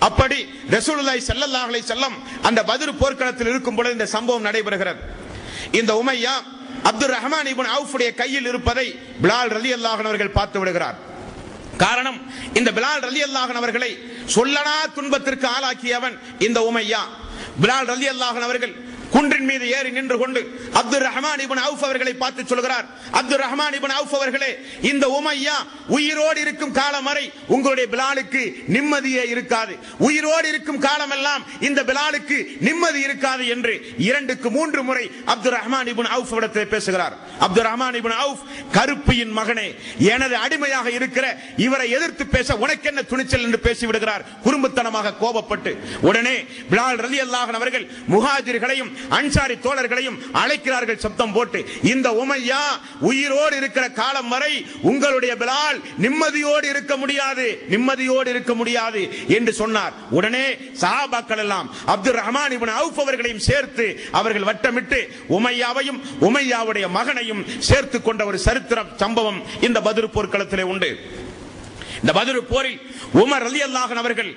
அப்படி ரசூலுல்லாஹி ஸல்லல்லாஹு அலைஹி வஸல்லம் அந்த பத்ர் போர்க்களத்தில் இருக்கும் பொழுது இந்த சம்பவம் நடைபெறுகிறது. இந்த உமையா அப்துர் ரஹ்மான் இப்னு அவுஃபுடைய கையில் இருப்பதை பிலால் ரலியல்லாஹு அன்ஹு அவர்கள் பார்த்து விடுகிறார். காரணம், இந்த பிலால் ரலியல்லாஹு அன்ஹு அவர்களை சொல்லனா துன்பத்திற்கு ஆளாக்கியவன் இந்த உமையா. பிலால் ரலியல்லாஹு அன்ஹு அவர்கள் குன்றின் மீது ஏறி நின்று கொண்டு அப்துர் ரஹ்மான் இப்னு அவுஃப் அவர்களை பார்த்து சொல்கிறார், அப்துர் ரஹ்மான் இப்னு அவுஃப் அவர்களே, இந்த உமையா உயிரோடு இருக்கும் காலம் வரை உங்களுடைய பிலாலுக்கு நிம்மதியே இருக்காது, உயிரோடு இருக்கும் காலமெல்லாம் இந்த பிலாலுக்கு நிம்மதி இருக்காது என்று 2க்கு 3 முறை அப்துர் ரஹ்மான் இப்னு அவுஃப் இடத்தில் பேசுகிறார். அப்துர் ரஹ்மான் இப்னு அவுஃப், கருப்பியின் மகனே, எனது அடிமையாக இருக்கிற இவரை எதிர்த்து பேச உனக்கு என்ன துணிச்சல் என்று பேசிவிடுகிறார் குறும்புத்தனமாக கோபப்பட்டு. உடனே பிலால் ரலியல்லாஹு அன்ஹு அவர்கள் முஹாஜிர்களையும் அன்சாரி தோழர்களையும் அழைக்கிறார்கள் சப்தம் போட்டு, இந்த உமையா உயிரோடு இருக்கிற காலம் வரை உங்களுடைய பிலால் நிம்மதியோடு இருக்க முடியாது, நிம்மதியோடு இருக்க முடியாது என்று சொன்னார். உடனே சஹாபாக்கள் எல்லாம் அப்துர் ரஹ்மான் இப்னு அவுஃப் அவர்களையும் சேர்த்து அவர்கள் வட்டமிட்டு உமையாவையும் உமையாவுடைய மகனையும் சேர்த்து கொண்ட ஒரு சரித்திர சம்பவம் இந்த பத்ர் போர்க்களத்திலே உண்டு. இந்த பத்ர் போரில் உமர் ரலியல்லாஹு அன்ஹு அவர்கள்,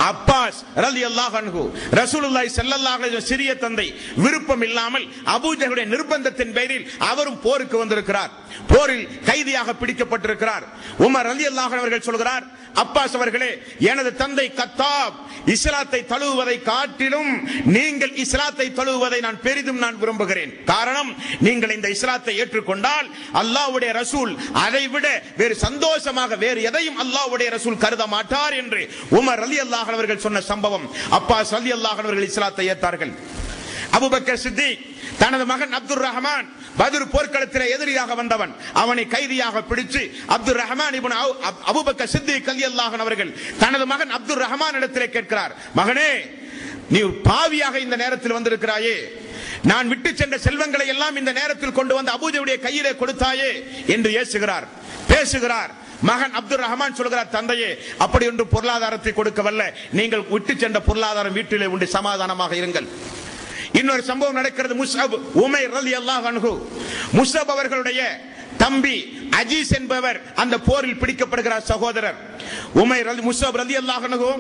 அப்பாஸ் ரலியல்லாஹு அன்ஹு, ரசூலுல்லாஹி ஸல்லல்லாஹு அலைஹி வஸல்லம் சிறிய தந்தை விருப்பம் இல்லாமல் அபூஜஹலுடைய நிர்பந்தத்தின் பேரில் அவரும் போருக்கு வந்திருக்கிறார். போரில் கைதியாக பிடிக்கப்பட்டிருக்கிறார். உமர் ரலியல்லாஹு அன்ஹு அவர்கள் சொல்கிறார், அப்பாஸ் அவர்களே, எனது தந்தை கத்தாப் இஸ்லாத்தை தழுவுவதை காட்டிலும் நீங்கள் இஸ்லாத்தை தழுவுவதை நான் பெரிதும் விரும்புகிறேன். காரணம், நீங்கள் இந்த இஸ்லாத்தை ஏற்றுக்கொண்டால் அல்லாஹ்வுடைய ரசூல் அதை விட வேறு சந்தோஷமாக வேறு எதையும் அல்லாஹ்வுடைய ரசூல் கருத மாட்டார் என்று உமர் ரலியல்லாஹு அன்ஹு அவர்கள் சொன்ன சம்பவம். அப்பாஸ் ரலியல்லாஹு அன்ஹு அவர்கள் இஸ்லாத்தை ஏற்றார்கள். அபூபக்கர் சித்திக் தனது மகன் அப்துர் ரஹ்மான் பத்ர் போர்க்களத்தில் எதிரியாக வந்தவன், அவனை கைதியாக பிடித்து அப்துர் ரஹ்மான் இப்னு அபூபக்கர் சித்திக் ரலியல்லாஹு அன்ஹு அவர்கள் தனது மகன் அப்துர் ரஹ்மான் இடத்திலே கேட்கிறார், மகனே, நீ பாவியாக இந்த நேரத்தில் வந்திருக்கிறாயே, நான் விட்டு சென்ற செல்வங்களை எல்லாம் இந்த நேரத்தில் கொண்டு வந்து அபூஜஹலுடைய கையிலே கொடுத்தாயே என்று ஏசுகிறார், பேசுகிறார். மகன் அப்துர் ரஹ்மான் சொல்கிறார், தந்தையே, அப்படி ஒன்று பொருளாதாரத்தை கொடுக்கவல்ல, நீங்கள் விட்டு சென்ற பொருளாதாரம் வீட்டிலே உண்டு, சமாதானமாக இருங்கள். இன்னொரு சம்பவம் நடக்கிறது. முஸ்அப் உமைர் ரலியல்லாஹு அன்ஹு, முஸ்அப் அவர்களுடைய தம்பி அஜீஸ் என்பவர் அந்த போரில் பிடிக்கப்படுகிறார். சகோதரர் உமைர் முஸ்அப் ரலியல்லாஹு அன்ஹு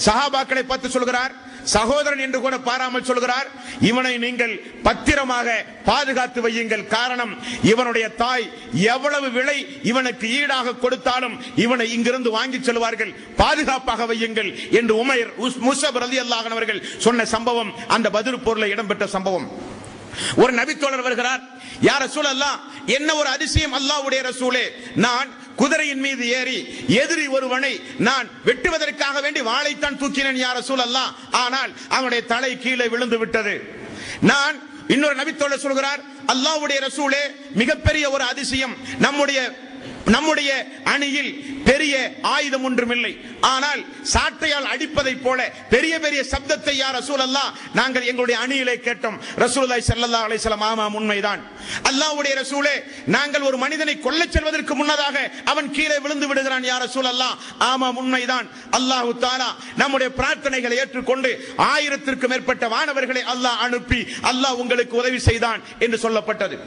சஹாபாக்களை பார்த்து சொல்கிறார், சகோதரன் என்று கூட பாராமல் சொல்கிறார், இவனை நீங்கள் பத்திரமாக பாதுகாத்து வையுங்கள். காரணம், இவனுடைய தாய் எவ்வளவு விலை இவனுக்கு ஈடாக கொடுத்தாலும் இவனை இங்கிருந்து வாங்கி செல்வார்கள், பாதுகாப்பாக வையுங்கள் என்று உமைர் முஸ்அப் ரலியல்லாஹு அன்ஹு அவர்கள் சொன்ன சம்பவம் அந்த பத்ர் போரில் இடம்பெற்ற சம்பவம். ஒரு நபித்தோழர் வருகிறார், யா ரசூலல்லாஹ், என்ன ஒரு அதிசயம் அல்லாஹ்வுடைய ரசூலே, நான் குதிரையின் மீது ஏறி எதிரி ஒருவனை நான் வெட்டுவதற்காக வேண்டி வாளைத்தான் தூக்கினேன் யா ரசூலல்லாஹ், ஆனால் அவனுடைய தலை கீழே விழுந்து விட்டது. நான் இன்னொரு நபித்தோழர் சொல்கிறார், அல்லாஹ்வுடைய ரசூலே, மிகப்பெரிய ஒரு அதிசயம், நம்முடைய அணியில் பெரிய ஆயுதம் ஒன்றும் இல்லை, ஆனால் சாட்டையால் அடிப்பதை போல பெரிய பெரிய சப்தத்தை யா ரசூலல்லாஹ் நாங்கள் எங்களுடைய அணியிலே கேட்டோம். ரசூலுல்லாஹி ஸல்லல்லாஹு அலைஹி வஸல்லம், ஆமாம் உண்மைதான். அல்லாஹ்வுடைய ரசூலே, நாங்கள் ஒரு மனிதனை கொல்லச் செல்வதற்கு முன்னதாக அவன் கீழே விழுந்து விடுகிறான் யா ரசூலல்லாஹ், ஆமாம் உண்மைதான். அல்லாஹ் தஆலா நம்முடைய பிரார்த்தனைகளை ஏற்றுக்கொண்டு 1000க்கும் மேற்பட்ட வானவர்களை அல்லாஹ் அனுப்பி அல்லாஹ் உங்களுக்கு உதவி செய்தான் என்று சொல்லப்பட்டது.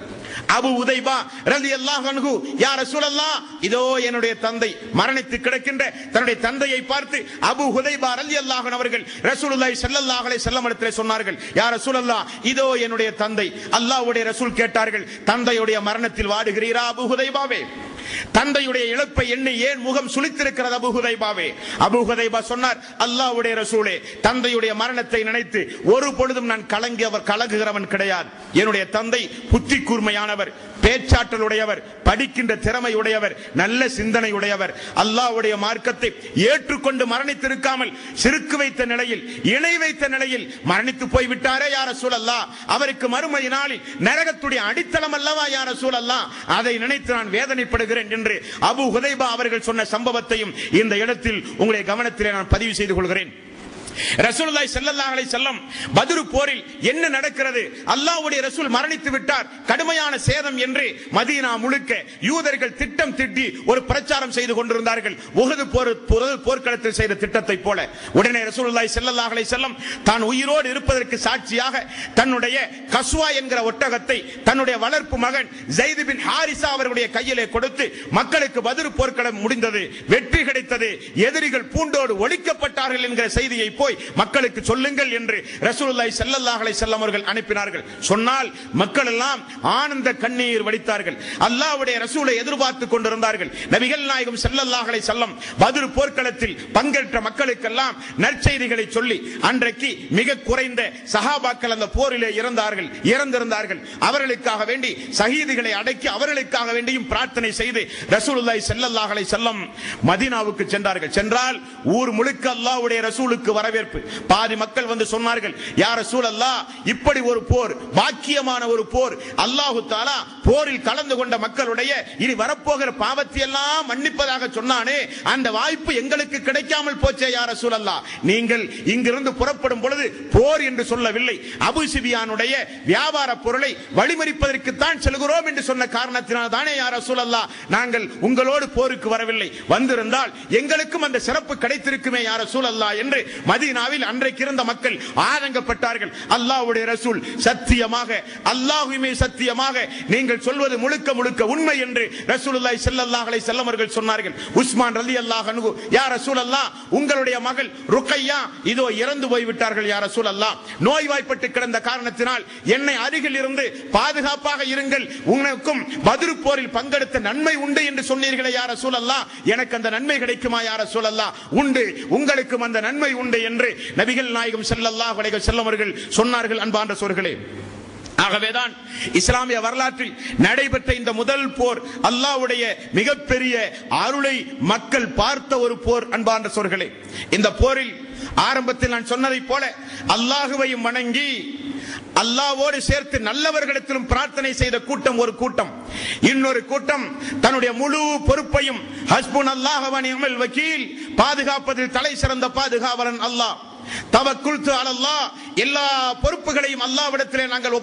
அபு உதைபா ரலியல்லாஹு அன்ஹு, யா ரசூலல்லாஹ், இதோ என்னுடைய தந்தை மரணித்து கிடக்கின்ற தன்னுடைய தந்தையை பார்த்து அபு உதைபா ரலியல்லாஹு அன்ஹு அவர்கள் ரசூலுல்லாஹி ஸல்லல்லாஹு அலைஹி வஸல்லம் இடத்திலே சொன்னார்கள், யா ரசூலல்லாஹ், இதோ என்னுடைய தந்தை. அல்லாஹ்வுடைய ரசூல் கேட்டார்கள், தந்தையுடைய மரணத்தில் வாடுகிறீரா அபு உதைபாவே? தந்தையுடைய இழப்பை எண்ணி ஏன் முகம் சுளித்திருக்கிறது அபு உதைபாவே? அபு உதைபா சொன்னார், அல்லாஹ்வுடைய ரசூலே, தந்தையுடைய மரணத்தை நினைத்து ஒரு பொழுதும் நான் கலங்குகிறவன் கிடையாது. என்னுடைய தந்தை புத்தி கூர்மையானவர், பேச்சாற்றலுடையவர், படிக்கின்ற திறமை உடையவர், நல்ல சிந்தனை உடையவர். அல்லாஹ்வுடைய மார்க்கத்தை ஏற்றுக்கொண்டு மரணித்திருக்காமல் சிறுக்கு வைத்த நிலையில், இணை வைத்த நிலையில் மரணித்து போய்விட்டாரே யா ரசூலல்லாஹ், அவருக்கு மறுமை நாளில் நரகத்துடைய அடித்தளம் அல்லவா யா ரசூலல்லாஹ், அதை நினைத்து நான் வேதனைப்படுகிறேன் என்று அபு உதைபா அவர்கள் சொன்ன சம்பவத்தையும் இந்த இடத்தில் உங்களுடைய கவனத்திலே நான் பதிவு செய்து கொள்கிறேன். ரசூலுல்லாஹி ஸல்லல்லாஹு அலைஹி வஸல்லம் பத்ர் போரில் என்ன நடக்கிறது? அல்லாஹ்வுடைய ரசூல் மரணித்து விட்டார், கடுமையான சேதம் என்று மதீனா முழுக்க யூதர்கள் திட்டம் திட்டி ஒரு பிரச்சாரம் செய்து கொண்டிருந்தார்கள், உஹது போர்க்களத்தில் செய்த திட்டத்தை போல. உடனே ரசூலுல்லாஹி ஸல்லல்லாஹு அலைஹி வஸல்லம் தான் உயிரோடு இருப்பதற்கு சாட்சியாக தன்னுடைய கஸ்வா என்கிற ஒட்டகத்தை தன்னுடைய வளர்ப்பு மகன் ஸைத் பின் ஹாரிஸா அவர்களுடைய கையிலே கொடுத்து, மக்களுக்கு பத்ர் போர்க்களம் முடிந்தது, வெற்றி கிடைத்தது, எதிரிகள் பூண்டோடு ஒழிக்கப்பட்டார்கள் என்கிற செய்தியை போய் மக்களுக்கு சொல்லுங்கள் என்று ரசூலுல்லாஹி ஸல்லல்லாஹு அலைஹி வஸல்லம் அவர்கள் அனுப்பினார்கள். சொன்னால் மக்கள் எல்லாம் ஆனந்த கண்ணீர் வடித்தார்கள். அல்லாஹ்வுடைய ரசூலை எதிர்பார்த்துக் கொண்டிருந்தார்கள். நபிகள் நாயகம் ஸல்லல்லாஹு அலைஹி வஸல்லம் பத்ர் போர்க்களத்தில் பங்கேற்ற மக்களுக்கெல்லாம் நற்செய்திகளை சொல்லி, அன்றைக்கு மிக குறைந்த சஹாபாக்கள் அந்த போரிலே இறந்திருந்தார்கள். அவர்களுக்காக வேண்டி ஷஹீதுகளை அடக்கி அவர்களுக்காக வேண்டியும் பிரார்த்தனை செய்து ரசூலுல்லாஹி ஸல்லல்லாஹு அலைஹி வஸல்லம் மதீனாவுக்கு சென்றார்கள். சென்றால் ஊர் முழுக்க அல்லாஹ்வுடைய ரசூலுக்கு வரவேற்பு. பாதி மக்கள் வந்து சொன்னார்கள், யா ரசூலல்லாஹ், இப்படி ஒரு போர், பாக்கியமான ஒரு போர், அல்லாஹ் தஆலா போரில் கலந்து கொண்ட மக்களுடைய இனி வரப்போகிற பாவத்தை எல்லாம் மன்னிப்பதாக சொன்னானே, அந்த வாய்ப்பு எங்களுக்கு கிடைக்காமல் போச்சே யா ரசூலல்லாஹ். நீங்கள் இங்கிருந்து புறப்படும் பொழுது போர் என்று சொல்லவில்லை, அபூ சுஃபியானுடைய வியாபார பொருளை வழிமறிப்பதற்கு தான் செல்கிறோம் என்று சொன்ன காரணத்தினால் தானே யா ரசூலல்லாஹ் நாங்கள் உங்களோடு போருக்கு வரவில்லை, வந்திருந்தால் எங்களுக்கும் அந்த சிறப்பு கிடைத்திருக்குமே யா ரசூலல்லாஹ் என்று மதீனாவில் அன்றைக்கு இருந்த மக்கள் ஆதங்கப்பட்டார்கள். அல்லாஹ்வுடைய ரசூல் சத்தியமாக, அல்லாஹ்வுமே சத்தியமாக, நீங்கள் சொல்வது முழுக்க முழுக்க உண்மை என்று ரசூலுல்லாஹி ஸல்லல்லாஹு அலைஹி வஸல்லம் அவர்கள் சொன்னார்கள். உஸ்மான் ரலியல்லாஹு அன்ஹு, யா ரசூலல்லாஹ், உங்களுடைய மகள் ருக்கையா இதோ இறந்து போய் விட்டார்கள் யா ரசூலல்லாஹ், நோய்வாய்ப்பட்டு கிடந்த காரணத்தினால் என்னை அருகில் இருந்து பாதுகாப்பாக இருங்கள், உனக்கும் பத்ர் போரில் பங்கெடுத்த நன்மை உண்டு என்று சொன்னீர்களே யா ரசூலல்லாஹ், எனக்கு அந்த நன்மை கிடைக்குமா யா ரசூலல்லாஹ்? உண்டு, உங்களுக்கும் அந்த நன்மை உண்டு என்று நபிகள் நாயகம் ஸல்லல்லாஹு அலைஹி வஸல்லம் அவர்கள் சொன்னார்கள். அன்பார்ந்த சோர்களே, ஆகவேதான் இஸ்லாமிய வரலாற்றில் நடைபெற்ற இந்த முதல் போர் அல்லாஹ்வுடைய மிகப்பெரிய அருளை மக்கள் பார்த்த ஒரு போர். அன்பார்ந்த சோர்களே, இந்த போரில் ஆரம்பத்தில் நான் சொன்னதை போல அல்லாஹுவையும் வணங்கி அல்லாஹ்வோடு சேர்த்து நல்லவர்களிடத்திலும் பிரார்த்தனை செய்த கூட்டம் ஒரு கூட்டம். இன்னொரு கூட்டம் தன்னுடைய முழு பொறுப்பையும் ஹஸ்புனல்லாஹு வ நிஅமல் வக்கீல், பாதுகாப்பதில் தலை சிறந்த பாதுகாவலன் அல்லாஹ், தவக்குல்து அலல்லாஹ், எல்லா பொறுப்புகளையும் அல்லாஹ்விடத்திலே நாங்கள்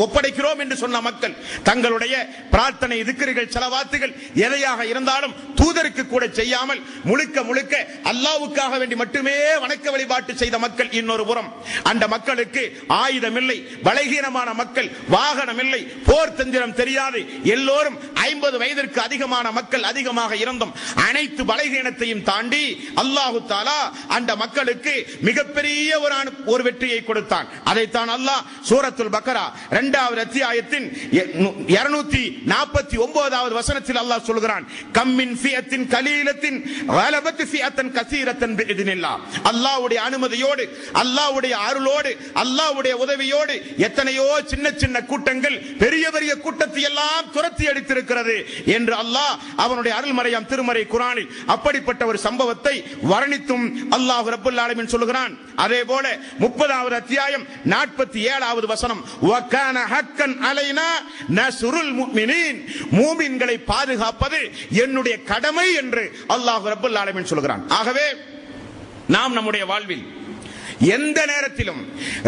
ஒப்படைக்கிறோம் என்று சொன்ன மக்கள் தங்களுடைய பிரார்த்தனை, திக்ருகள், ஸலவாத்துகள் எதையாக இருந்தாலும் தூதருக்கு கூட செய்யாமல் முழுக்க முழுக்க அல்லாஹ்வுக்காக வேண்டி மட்டுமே வணக்க வழிபாட்டு செய்த மக்கள் இன்னொரு புறம். அந்த மக்களுக்கு ஆயுதம் இல்லை, பலகீனமான மக்கள், வாகனம் இல்லை, போர் தந்திரம் தெரியாது, எல்லோரும் 50 வயதிற்கு அதிகமான மக்கள் அதிகமாக இருந்தும் அனைத்து பலகீனத்தையும் தாண்டி அல்லாஹு தஆலா அந்த மக்களுக்கு மிகப்பெரிய ஒரு வெற்றியை கொடுத்தான். அதைத்தான் அல்லாஹ் சூரத்துல் பக்ரா 2வது அத்தியாயத்தின் 249வது வசனத்தில் அல்லாஹ் சொல்கிறான், கம்மின் ஃபியத்தின் கலீலத்தின் கலபத் ஃபியத்தன் கஸீரத்தன் பிஇذنில்லாஹ். அல்லாஹ்வுடைய அனுமதியோடு, அல்லாஹ்வுடைய அருளோடு, அல்லாஹ்வுடைய உதவியோடு எத்தனையோ சின்ன சின்ன கூட்டங்கள் பெரிய பெரிய கூட்டத்தை எல்லாம் துரத்தி அடித்திருக்கிறது என்று அல்லாஹ் அவனுடைய அருள்மறையாம் திருமறை குர்ஆனில் அப்படிப்பட்ட ஒரு சம்பவத்தை வர்ணித்தும் அல்லாஹ் ரப்பல் ஆலமீன் சொல்கிறான். அதேபோல 30வது அத்தியாயம் 47வது வசனம், வகான ஹக்கன் அலைனா நஸ்ருல் முஃமினீன், மூமின்களை பாதுகாப்பது என்னுடைய கடமை என்று அல்லாஹ் ரப்பல் ஆலமீன் சொல்கிறான். ஆகவே நாம் நம்முடைய வாழ்வில் எந்த நேரத்திலும்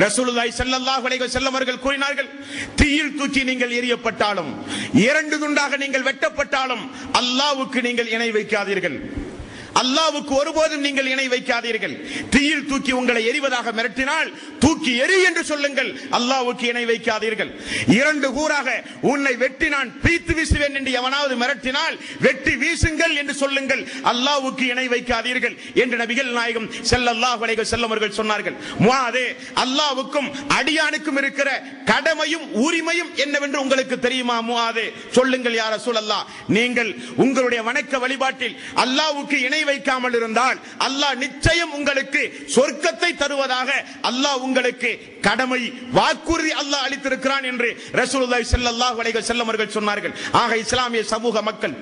ரசூலுல்லாஹி ஸல்லல்லாஹு அலைஹி வஸல்லம் அவர்கள் கூறினார்கள், தீயில் தூக்கி நீங்கள் எரியப்பட்டாலும், 2 துண்டாக நீங்கள் வெட்டப்பட்டாலும் அல்லாஹ்வுக்கு நீங்கள் இணை வைக்காதீர்கள். அல்லாஹ்வுக்கு ஒருபோதும் நீங்கள் இணை வைக்காதீர்கள். தீயில் தூக்கி உங்களை எரிவதாக மிரட்டினால் தூக்கி எரி என்று சொல்லுங்கள், அல்லாஹ்வுக்கு இணை வைக்காதீர்கள். 2 கூறாக உன்னை வெட்டி நான் பீத்து வீசுவேன் என்று எவனாவது மிரட்டினால் வெட்டி வீசுங்கள் என்று சொல்லுங்கள், அல்லாஹ்வுக்கு இணை வைக்காதீர்கள் என்று நபிகள் நாயகம் ஸல்லல்லாஹு அலைஹி வஸல்லம் அவர்கள் சொன்னார்கள். முஆதே, அல்லாஹ்வுக்கும் அடியானுக்கும் இருக்கிற கடமையும் உரிமையும் என்னவென்று உங்களுக்கு தெரியுமா முஆதே? சொல்லுங்கள் யா ரசூலல்லாஹ். நீங்கள் உங்களுடைய வணக்க வழிபாட்டில் அல்லாஹ்வுக்கு இணை வைக்காமல் இருந்தால் அல்லாஹ் நிச்சயம் உங்களுக்கு சொர்க்கத்தை தருவதாக அல்லாஹ் உங்களுக்கு கடமை வாக்குறுதி அல்லாஹ் அளித்திருக்கிறான் என்று ரசூலுல்லாஹி ஸல்லல்லாஹு அலைஹி வஸல்லம் அவர்கள் சொன்னார்கள். ஆக இஸ்லாமிய சமூக மக்கள்,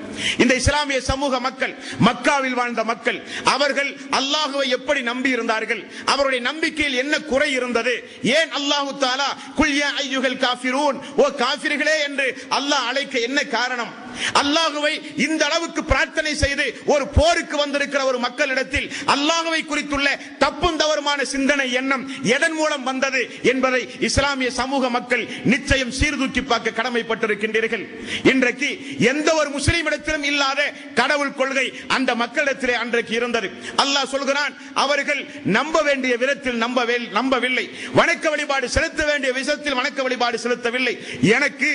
இந்த இஸ்லாமிய சமூக மக்கள், மக்காவில் வாழ்ந்த மக்கள், அவர்கள் அல்லாஹ்வை எப்படி நம்பி இருந்தார்கள்? அவருடைய நம்பிக்கையில் என்ன குறை இருந்தது? ஏன் அல்லாஹ் தஆலா குல் யா அய்யுஹல் காஃபிரூன், ஓ காஃபிர்களே என்று அல்லாஹ் அழைக்க என்ன காரணம்? அல்லாஹ்வை இந்த அளவுக்கு பிரார்த்தனை செய்து ஒரு போருக்கு வந்திருக்கிற ஒரு மக்களிடத்தில் அல்லாஹ்வை குறித்துள்ள தப்பும் தவறுமான சிந்தனை எண்ணம் எதன் மூலம் வந்தது என்பதை இஸ்லாமிய சமூக மக்கள் நிச்சயம் சீர்தூக்கி பார்க்க கடமைப்பட்டிருக்கின்றீர்கள். இன்றைக்கு எந்த ஒரு முஸ்லிமிடத்திலும் இல்லாத கடவுள் கொள்கை அந்த மக்களிடத்திலே அன்றைக்கு இருந்தது. அல்லாஹ் சொல்கிறான், அவர்கள் நம்ப வேண்டிய விதத்தில் நம்பவில்லை, வணக்க வழிபாடு செலுத்த வேண்டிய விதத்தில் வணக்க வழிபாடு செலுத்தவில்லை, எனக்கு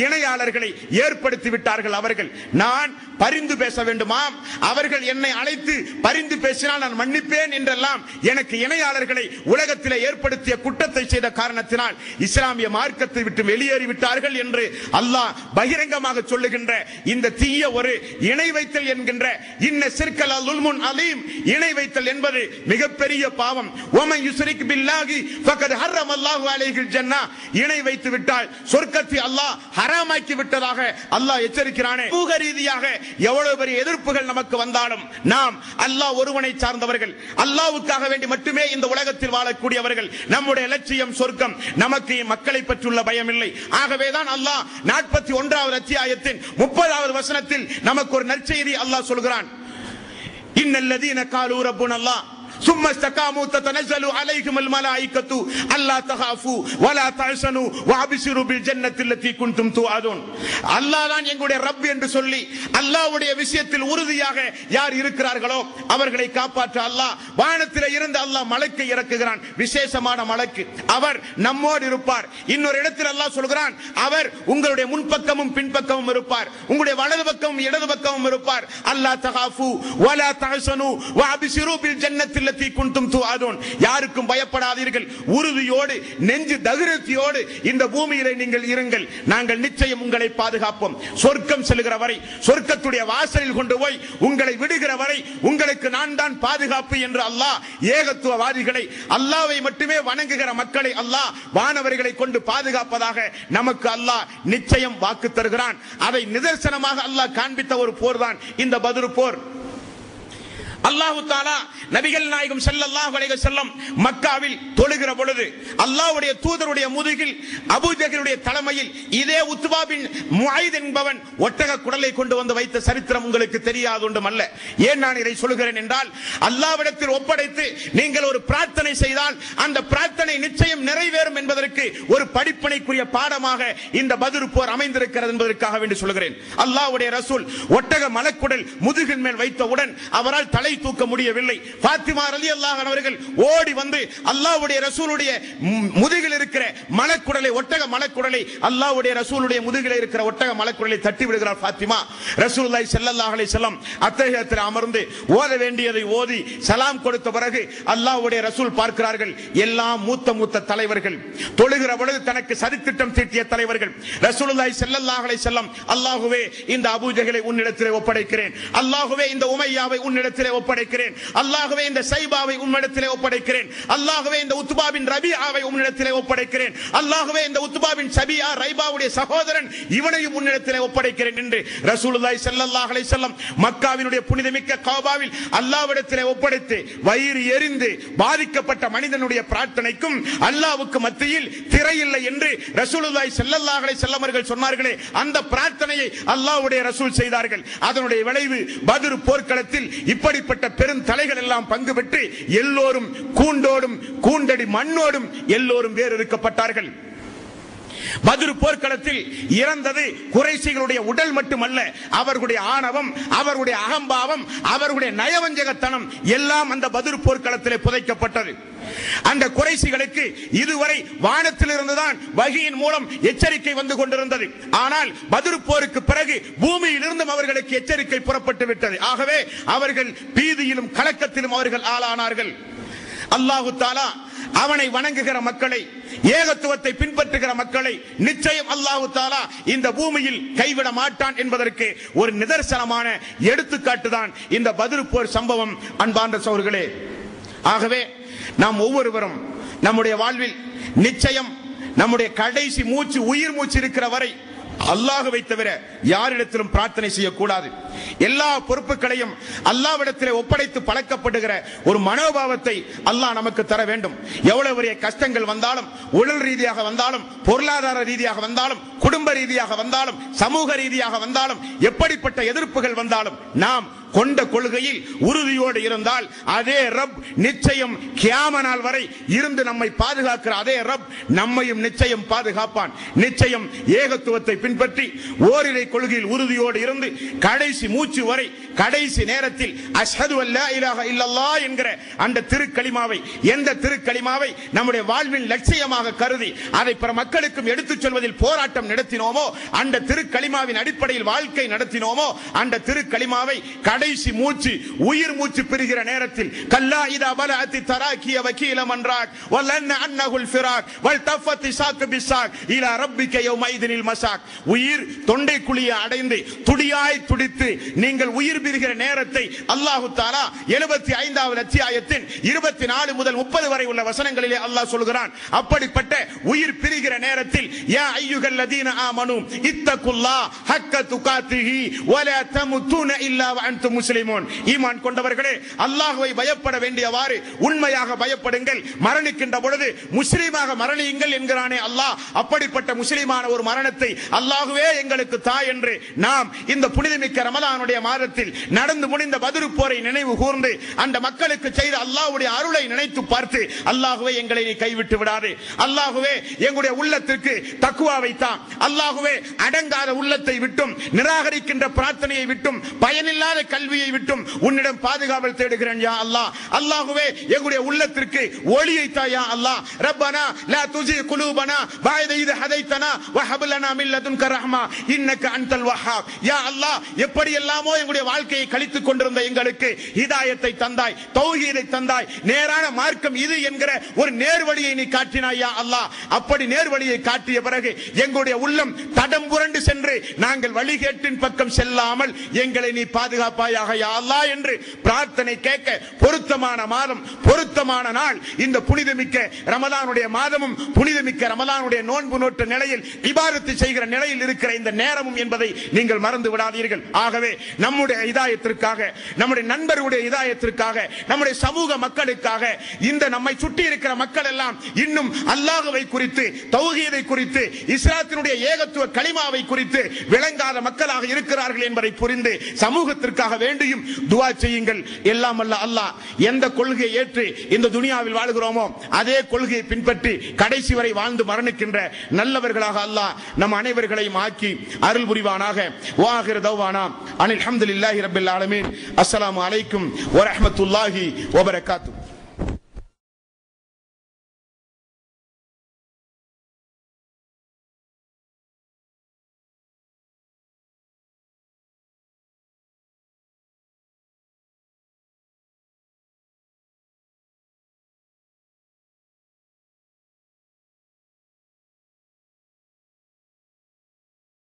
இணையாளர்களை ஏற்படுத்தி விட்டார்கள். அவர்கள் நான் பரிந்து பேச வேண்டுமா? அவர்கள் என்னை அழைத்து பரிந்து பேசினால் நான் மன்னிப்பேன் என்றெல்லாம் எனக்கு இணையாளர்களை உலகத்தில் ஏற்படுத்திய குற்றத்தை செய்த காரணத்தினால் இஸ்லாமிய மார்க்கத்தை விட்டு வெளியேறிவிட்டார்கள் என்று அல்லாஹ் பகிரங்கமாக சொல்லுகின்ற இந்த தீய ஒரு இணை வைத்தல் என்கின்ற இன்ன ஷிர்கல் ஸுல்முன் அலீம், இணை வைத்தல் என்பது மிகப்பெரிய பாவம். வமன் யுஸ்ரிக் பில்லாஹி ஃபகத் ஹர்ரமல்லாஹு அலைஹில் ஜன்னah, இணை வைத்து விட்டால் சொர்க்கத்தை அல்லாஹ் ஹராமாக்கி விட்டதாக அல்லாஹ் எச்சரிக்கிறானே. சமூக ரீதியாக எவ்வளவு பெரிய எதிர்ப்புகள் நமக்கு வந்தாலும் நாம் அல்லாஹ் ஒருவனை சார்ந்தவர்கள், அல்லாஹ்வுக்காக வேண்டி மட்டுமே இந்த உலகத்தில் வாழக்கூடியவர்கள். நம்முடைய லட்சியம் சொர்க்கம், நமக்கு மக்களை பற்றியுள்ள பயம் இல்லை. ஆகவேதான் அல்லாஹ் 41வது அத்தியாயத்தின் 30வது வசனத்தில் நமக்கு ஒரு நற்செய்தி அல்லாஹ் சொல்கிறான். இன்னல்லதீன காலூ ரப்புனல்லாஹ் ثم استقاموا تتنزل عليهم الملائكة ألا تخافوا ولا تحزنوا وابشروا بالجنة التي كنتم توعدون. அல்லாஹ் தான் எங்களுடைய ரப் என்று சொல்லி அல்லாஹ்வுடைய விஷயத்தில் உறுதியாக யார் இருக்கிறார்களோ அவர்களை காப்பாற்ற அல்லாஹ் வானத்திலே இருந்து அல்லாஹ் மலக்கை இறக்குகிறான், விசேஷமான மலக்கு. அவர் நம்மோடு இருப்பார். இன்னொரு இடத்தில் அல்லாஹ் சொல்கிறான், அவர் உங்களுடைய முன்பக்கமும் பின்பக்கமும் இருப்பார், உங்களுடைய வலது பக்கமும் இடது பக்கமும் இருப்பார். அல்லா தகாஃபு வலா தஹ்சனு வஅப்ஷிரு பில் ஜன்னத்தில் லத்தி குன்தும் துஆதுன். யாருக்கும் பயப்படாதீர்கள், உறுதியோடு நெஞ்சு தைரியத்தோடு இந்த பூமியிலே நீங்கள் இருங்கள், நாங்கள் நிச்சயம் உங்களை பாதுகாப்போம். சொர்க்கம் செல்கிற வரை, சொர்க்கத்துடைய வாசலில் கொண்டு போய் உங்களை விடுகிற வரை உங்களுக்கு நான் தான் பாதுகாப்பு என்று அல்லாஹ் ஏகத்துவவாதிகளை, அல்லாஹ்வை மட்டுமே வணங்குகிற மக்களை அல்லாஹ் வானவர்களை கொண்டு பாதுகாப்பதாக நமக்கு அல்லாஹ் நிச்சயம் வாக்கு தருகிறான். அதை நிதர்சனமாக அல்லாஹ் காண்பித்த ஒரு போர் தான் இந்த பத்ர் போர். அல்லாஹ் தஆலா நபிகள் நாயகம் ஸல்லல்லாஹு அலைஹி வஸல்லம் மக்காவில் தொழுகிற பொழுது அல்லாஹ்வுடைய தூதருடைய முதுகில் அபூ ஜஹலுடைய தலைமையில் இதே உத்பா பின் முஆயித் என்பவன் ஒட்டக குடலை கொண்டு வந்து வைத்த சரித்திரம் உங்களுக்கு தெரியாது ஒன்றுமல்ல. ஏன் நான் இதை சொல்கிறேன் என்றால், அல்லாஹ்விடத்தில் ஒப்படைத்து நீங்கள் ஒரு பிரார்த்தனை பிரார்த்தனை செய்தால் அந்த பிரார்த்தனை நிச்சயம் நிறைவேறும் என்பதற்கு ஒரு படிப்பினைக்குரிய பாடமாக இந்த பத்ர் போர் அமைந்திருக்கிறது என்பதற்காக வேண்டி சொல்கிறேன். அல்லாஹ்வுடைய ரசூல் ஒட்டக மலக்குடல் முதுகின் மேல் வைத்தவுடன் அவரால் தலை தூக்க முடியவில்லை. ஃபாத்திமா ரலியல்லாஹு அன்ஹா அவர்கள் ஓடி வந்து அல்லாஹ்வுடைய ரசூலுடைய முதுகில் இருக்கிற மலக்குடலை, ஒட்டக மலக்குடலை, அல்லாஹ்வுடைய ரசூலுடைய முதுகில் இருக்கிற ஒட்டக மலக்குடலை தட்டி விடுகிறார் ஃபாத்திமா. ரசூலுல்லாஹி ஸல்லல்லாஹு அலைஹி வஸல்லம் அத்தஹியத்தில் அமர்ந்து ஓத வேண்டியதை ஓதி சலாம் கொடுத்த பிறகு அல்லாஹ்வுடைய ரசூல் பார்க்கிறார்கள், எல்லாம் மூத்த தலைவர்கள், தொழுகிற பொழுது தனக்கு சதித்திட்டம் தீட்டிய தலைவர்கள். ரசூலுல்லாஹி ஸல்லல்லாஹு அலைஹி வஸல்லம், அல்லாஹ்வே இந்த அபூ ஜஹலை உன்னிடத்திலே ஒப்படைக்கிறேன், அல்லாஹ்வே இந்த உமையாவை உன்னிடத்திலே ஒப்படைக்கிறேன், அல்லாஹ்வே இந்த சைபாவை உன்னிடத்திலே ஒப்படைக்கிறேன், அல்லாஹ்வே இந்த உத்பா பின் ரபீஆவை உன்னிடத்திலே ஒப்படைக்கிறேன், அல்லாஹ்வே இந்த உத்பா பின் சபியா ரைபாவுடைய சகோதரன் இவனையும் உன்னிடத்திலே ஒப்படைக்கிறேன் என்று ரசூலுல்லாஹி ஸல்லல்லாஹு அலைஹி வஸல்லம் மக்காவினுடைய புனிதமிக்க காபாவில் அல்லாஹ்விடத்திலே ஒப்படைத்து வயிறு எரிந்து பாதிக்கப்பட்ட மனிதனுடைய பிரார்த்தனைக்கும் அல்லாஹ்வுக்கு மத்தியில் திரையில்லை என்று ரசூலுல்லாஹி ஸல்லல்லாஹு அலைஹி வஸல்லம் அவர்கள் சொன்னார்களே, அந்த பிரார்த்தனையை அல்லாஹ்வுடைய ரசூல் செய்தார்கள். அதனுடைய விளைவு பத்ர் போர்க்களத்தில் இப்படிப்பட்ட பெரும் தலைகள் எல்லாம் பங்கு பெற்று எல்லோரும் கூண்டோடும் கூண்டடி மண்ணோடும் எல்லோரும் வேறு இருக்கப்பட்டார்கள். பத்ர் போர்க்களத்தில் இறந்தது குறைஷிகளுடைய உடல் மட்டுமல்ல, அவர்களுடைய ஆணவம், அவர்களுடைய அகம்பாவம், அவர்களுடைய நயவஞ்சகத்தனம் எல்லாம் அந்த பத்ர் போர்க்களத்திலே புதைக்கப்பட்டது. அந்த குறைஷிகளுக்கு இதுவரை வானத்திலிருந்துதான் வஹீயின் மூலம் எச்சரிக்கை வந்து கொண்டிருந்தது. ஆனால் பத்ர் போருக்கு பிறகு பூமியிலிருந்தும் அவர்களுக்கு எச்சரிக்கை புறப்பட்டு விட்டது. ஆகவே அவர்கள் பீதியிலும் கலக்கத்திலும் அவர்கள் ஆளானார்கள். அல்லாஹு தஆலா அவனை வணங்குகிற மக்களை, ஏகத்துவத்தை பின்பற்றுகிற மக்களை நிச்சயம் அல்லாஹு தஆலா இந்த பூமியில் கைவிட மாட்டான் என்பதற்கு ஒரு நிதர்சனமான எடுத்துக்காட்டு தான் இந்த பத்ர் போர் சம்பவம். அன்பார்ந்த சகோதரர்களே, ஆகவே நாம் ஒவ்வொருவரும் நம்முடைய வாழ்வில் நிச்சயம் நம்முடைய கடைசி மூச்சு, உயிர் மூச்சு இருக்கிற வரை அல்லாஹ்வை தவிர யாரிடத்திலும் பிரார்த்தனை செய்யக்கூடாது. எல்லா பொறுப்புகளையும் அல்லாஹ்விடத்திலே ஒப்படைத்து பழக்கப்படுகிற ஒரு மனோபாவத்தை அல்லாஹ் நமக்கு தர வேண்டும். எவ்வளவு பெரிய கஷ்டங்கள் வந்தாலும், உடல் ரீதியாக வந்தாலும், பொருளாதார ரீதியாக வந்தாலும், குடும்ப ரீதியாக வந்தாலும், சமூக ரீதியாக வந்தாலும், எப்படிப்பட்ட எதிர்ப்புகள் வந்தாலும் நாம் கொண்ட கொள்கையில் உறுதியோடு இருந்தால் அதே ரப் நிச்சயம் கியாம நாள் வரை இருந்து நம்மை பாதுகாக்கிற அதே ரப் நம்மையும் நிச்சயம் பாதுகாப்பான். நிச்சயம் ஏகத்துவத்தை பின்பற்றி ஓரிரை கொள்கையில் உறுதியோடு இருந்து கடைசி மூச்சு வரை, கடைசி நேரத்தில் அஷ்ஹது அல்லா இலாஹ இல்லல்லாஹ் என்கிற அந்த திருக்கலிமாவை, எந்த திருக்கலிமாவை நம்முடைய வாழ்வின் லட்சியமாக கருதி அதை பிற மக்களுக்கும் எடுத்துச் சொல்வதில் போராட்டம் நடத்தினோமோ, அந்த திருக்கலிமாவின் அடிப்படையில் வாழ்க்கை நடத்தினோமோ, அந்த திருக்கலிமாவை கடைசி மூச்சு, உயிர் மூச்சு பெறுகிற நேரத்தில் கல்லா இதா பலஅத்தி தராக்கிய வகீல மன்றாக் வலன் அன்னஹுல் ஃபிராக் வல் தஃபத்தி சாக் பிசாக் இலா ரப்பிக யௌமைதினில் மசாக். உயிர் தொண்டை குழியை அடைந்து துடியாய் துடித்து நீங்கள் உயிர் பிரிகிற நேரத்தை அல்லாஹ் தஆலா 75வது அத்தியாயத்தின் 24 முதல் 30 வரை உள்ள வசனங்களிலே அல்லாஹ் சொல்கிறான். அப்படிப்பட்ட உயிர் பிரிகிற நேரத்தில் யா அய்யுஹல்லதீன ஆமனூ இத்தகுல்லாஹ் ஹக்க துகாத்திஹி வலா தமுதுன இல்லா வஅன்தும் முஸ்லிமூன். ஈமான் கொண்டவர்களே, அல்லாஹ்வை பயப்பட வேண்டியவாறு உண்மையாக பயப்படுங்கள், மரணிக்கின்ற பொழுது முஸ்லிமாக மரணியுங்கள் என்கிறானே அல்லாஹ். அப்படிப்பட்ட முஸ்லிமான ஒரு மரணத்தை அல்லாஹ்வே எங்களுக்கு தா என்று நாம் இந்த புனிதமிக்க ரமலானுடைய மாதத்தில் நடந்து முடிந்த பத்ர் போரை நினைவு கூர்ந்து அந்த மக்களுக்கு செய்த அல்லாஹ்வுடைய அருளை நினைத்து பார்த்து, அல்லாஹ்வே எங்களை நீ கைவிட்டு விடாதே, அல்லாஹ்வே எங்களுடைய உள்ளத்திற்கு தக்வாவை தா, அல்லாஹ்வே அடங்காத உள்ளத்தை விட்டும் நிராகரிக்கின்ற பிரார்த்தனையை விட்டும் பயனில்லாத கல்வியை விட்டும் உன்னிடம் பாதுகாவல் தேடுகிறேன் யா அல்லாஹ். அல்லாஹ்வே எங்களுடைய உள்ளத்திற்கு ஒளியை தா யா அல்லாஹ். ரப்பனா லா துஸி குலூபனா பஅத இத ஹதைதனா வஹப் லனா மின் லதுன்க ரஹ்மா இன்னக அன்தல் வஹ்ஹாப். யா அல்லாஹ், எப்படி எல்லாமோ எங்களுடைய வாழ்க்கையை கழித்துக் கொண்டிருந்த எங்களுக்கு ஹிதாயத்தை தந்தாய், தௌஹீதை தந்தாய், நேரான மார்க்கம் இது என்கிற ஒரு நேர்வழியை நீ காட்டினாய் யா அல்லாஹ். அப்படி நேர்வழியை காட்டிய பிறகு எங்களுடைய உள்ளம் தடம் புரண்டு சென்று நாங்கள் வழிகேட்டின் பக்கம் செல்லாமல் எங்களை நீ பாதுகாப்பாயாக யா அல்லாஹ் என்று பிரார்த்தனை கேட்க பொருத்தமான மாதம், பொருத்தமான நாள் இந்த புனிதமிக்க ரமலானுடைய மாதமும் புனிதமிக்க ரமலானுடைய நோன்பு நோட்ட நிலையில் இபாதத்து செய்கிற நிலையில் இருக்கிற இந்த நேரமும் என்பதை நீங்கள் மறந்து விடாதீர்கள். ஆகவே நம்முடைய இதாயத்திற்காக, நம்முடைய நண்பர்களுடைய இதாயத்திற்காக, நம்முடைய சமூக மக்களுக்காக, இந்த நம்மை சுற்றி இருக்கிற மக்கள் எல்லாம் இன்னும் அல்லாஹ்வை குறித்து, தௌஹீதை குறித்து, இஸ்லாத்தினுடைய அல்லாஹ்வுடைய ஏகத்துவ கலிமாவை குறித்து விளங்காத மக்களாக இருக்கிறார்கள் என்பதை புரிந்து சமூகத்திற்காக வேண்டியும் துஆ செய்யுங்கள். எல்லாம் அல்ல அல்லாஹ் எந்த கொள்கையை ஏற்று இந்த துனியாவில் வாழ்கிறோமோ அதே கொள்கையை பின்பற்றி கடைசி வரை வாழ்ந்து மரணிக்கின்ற நல்லவர்களாக அல்லாஹ் நம் அனைவர்களையும் ஆக்கி அருள் புரிவானாக. வாஹிர் தௌவானா அனில் ஹம்துலில்லாஹி ரப்பில் ஆலமீன். அஸ்ஸலாமு அலைக்கும் வ ரஹ்மத்துல்லாஹி வ பரகாத்துஹு.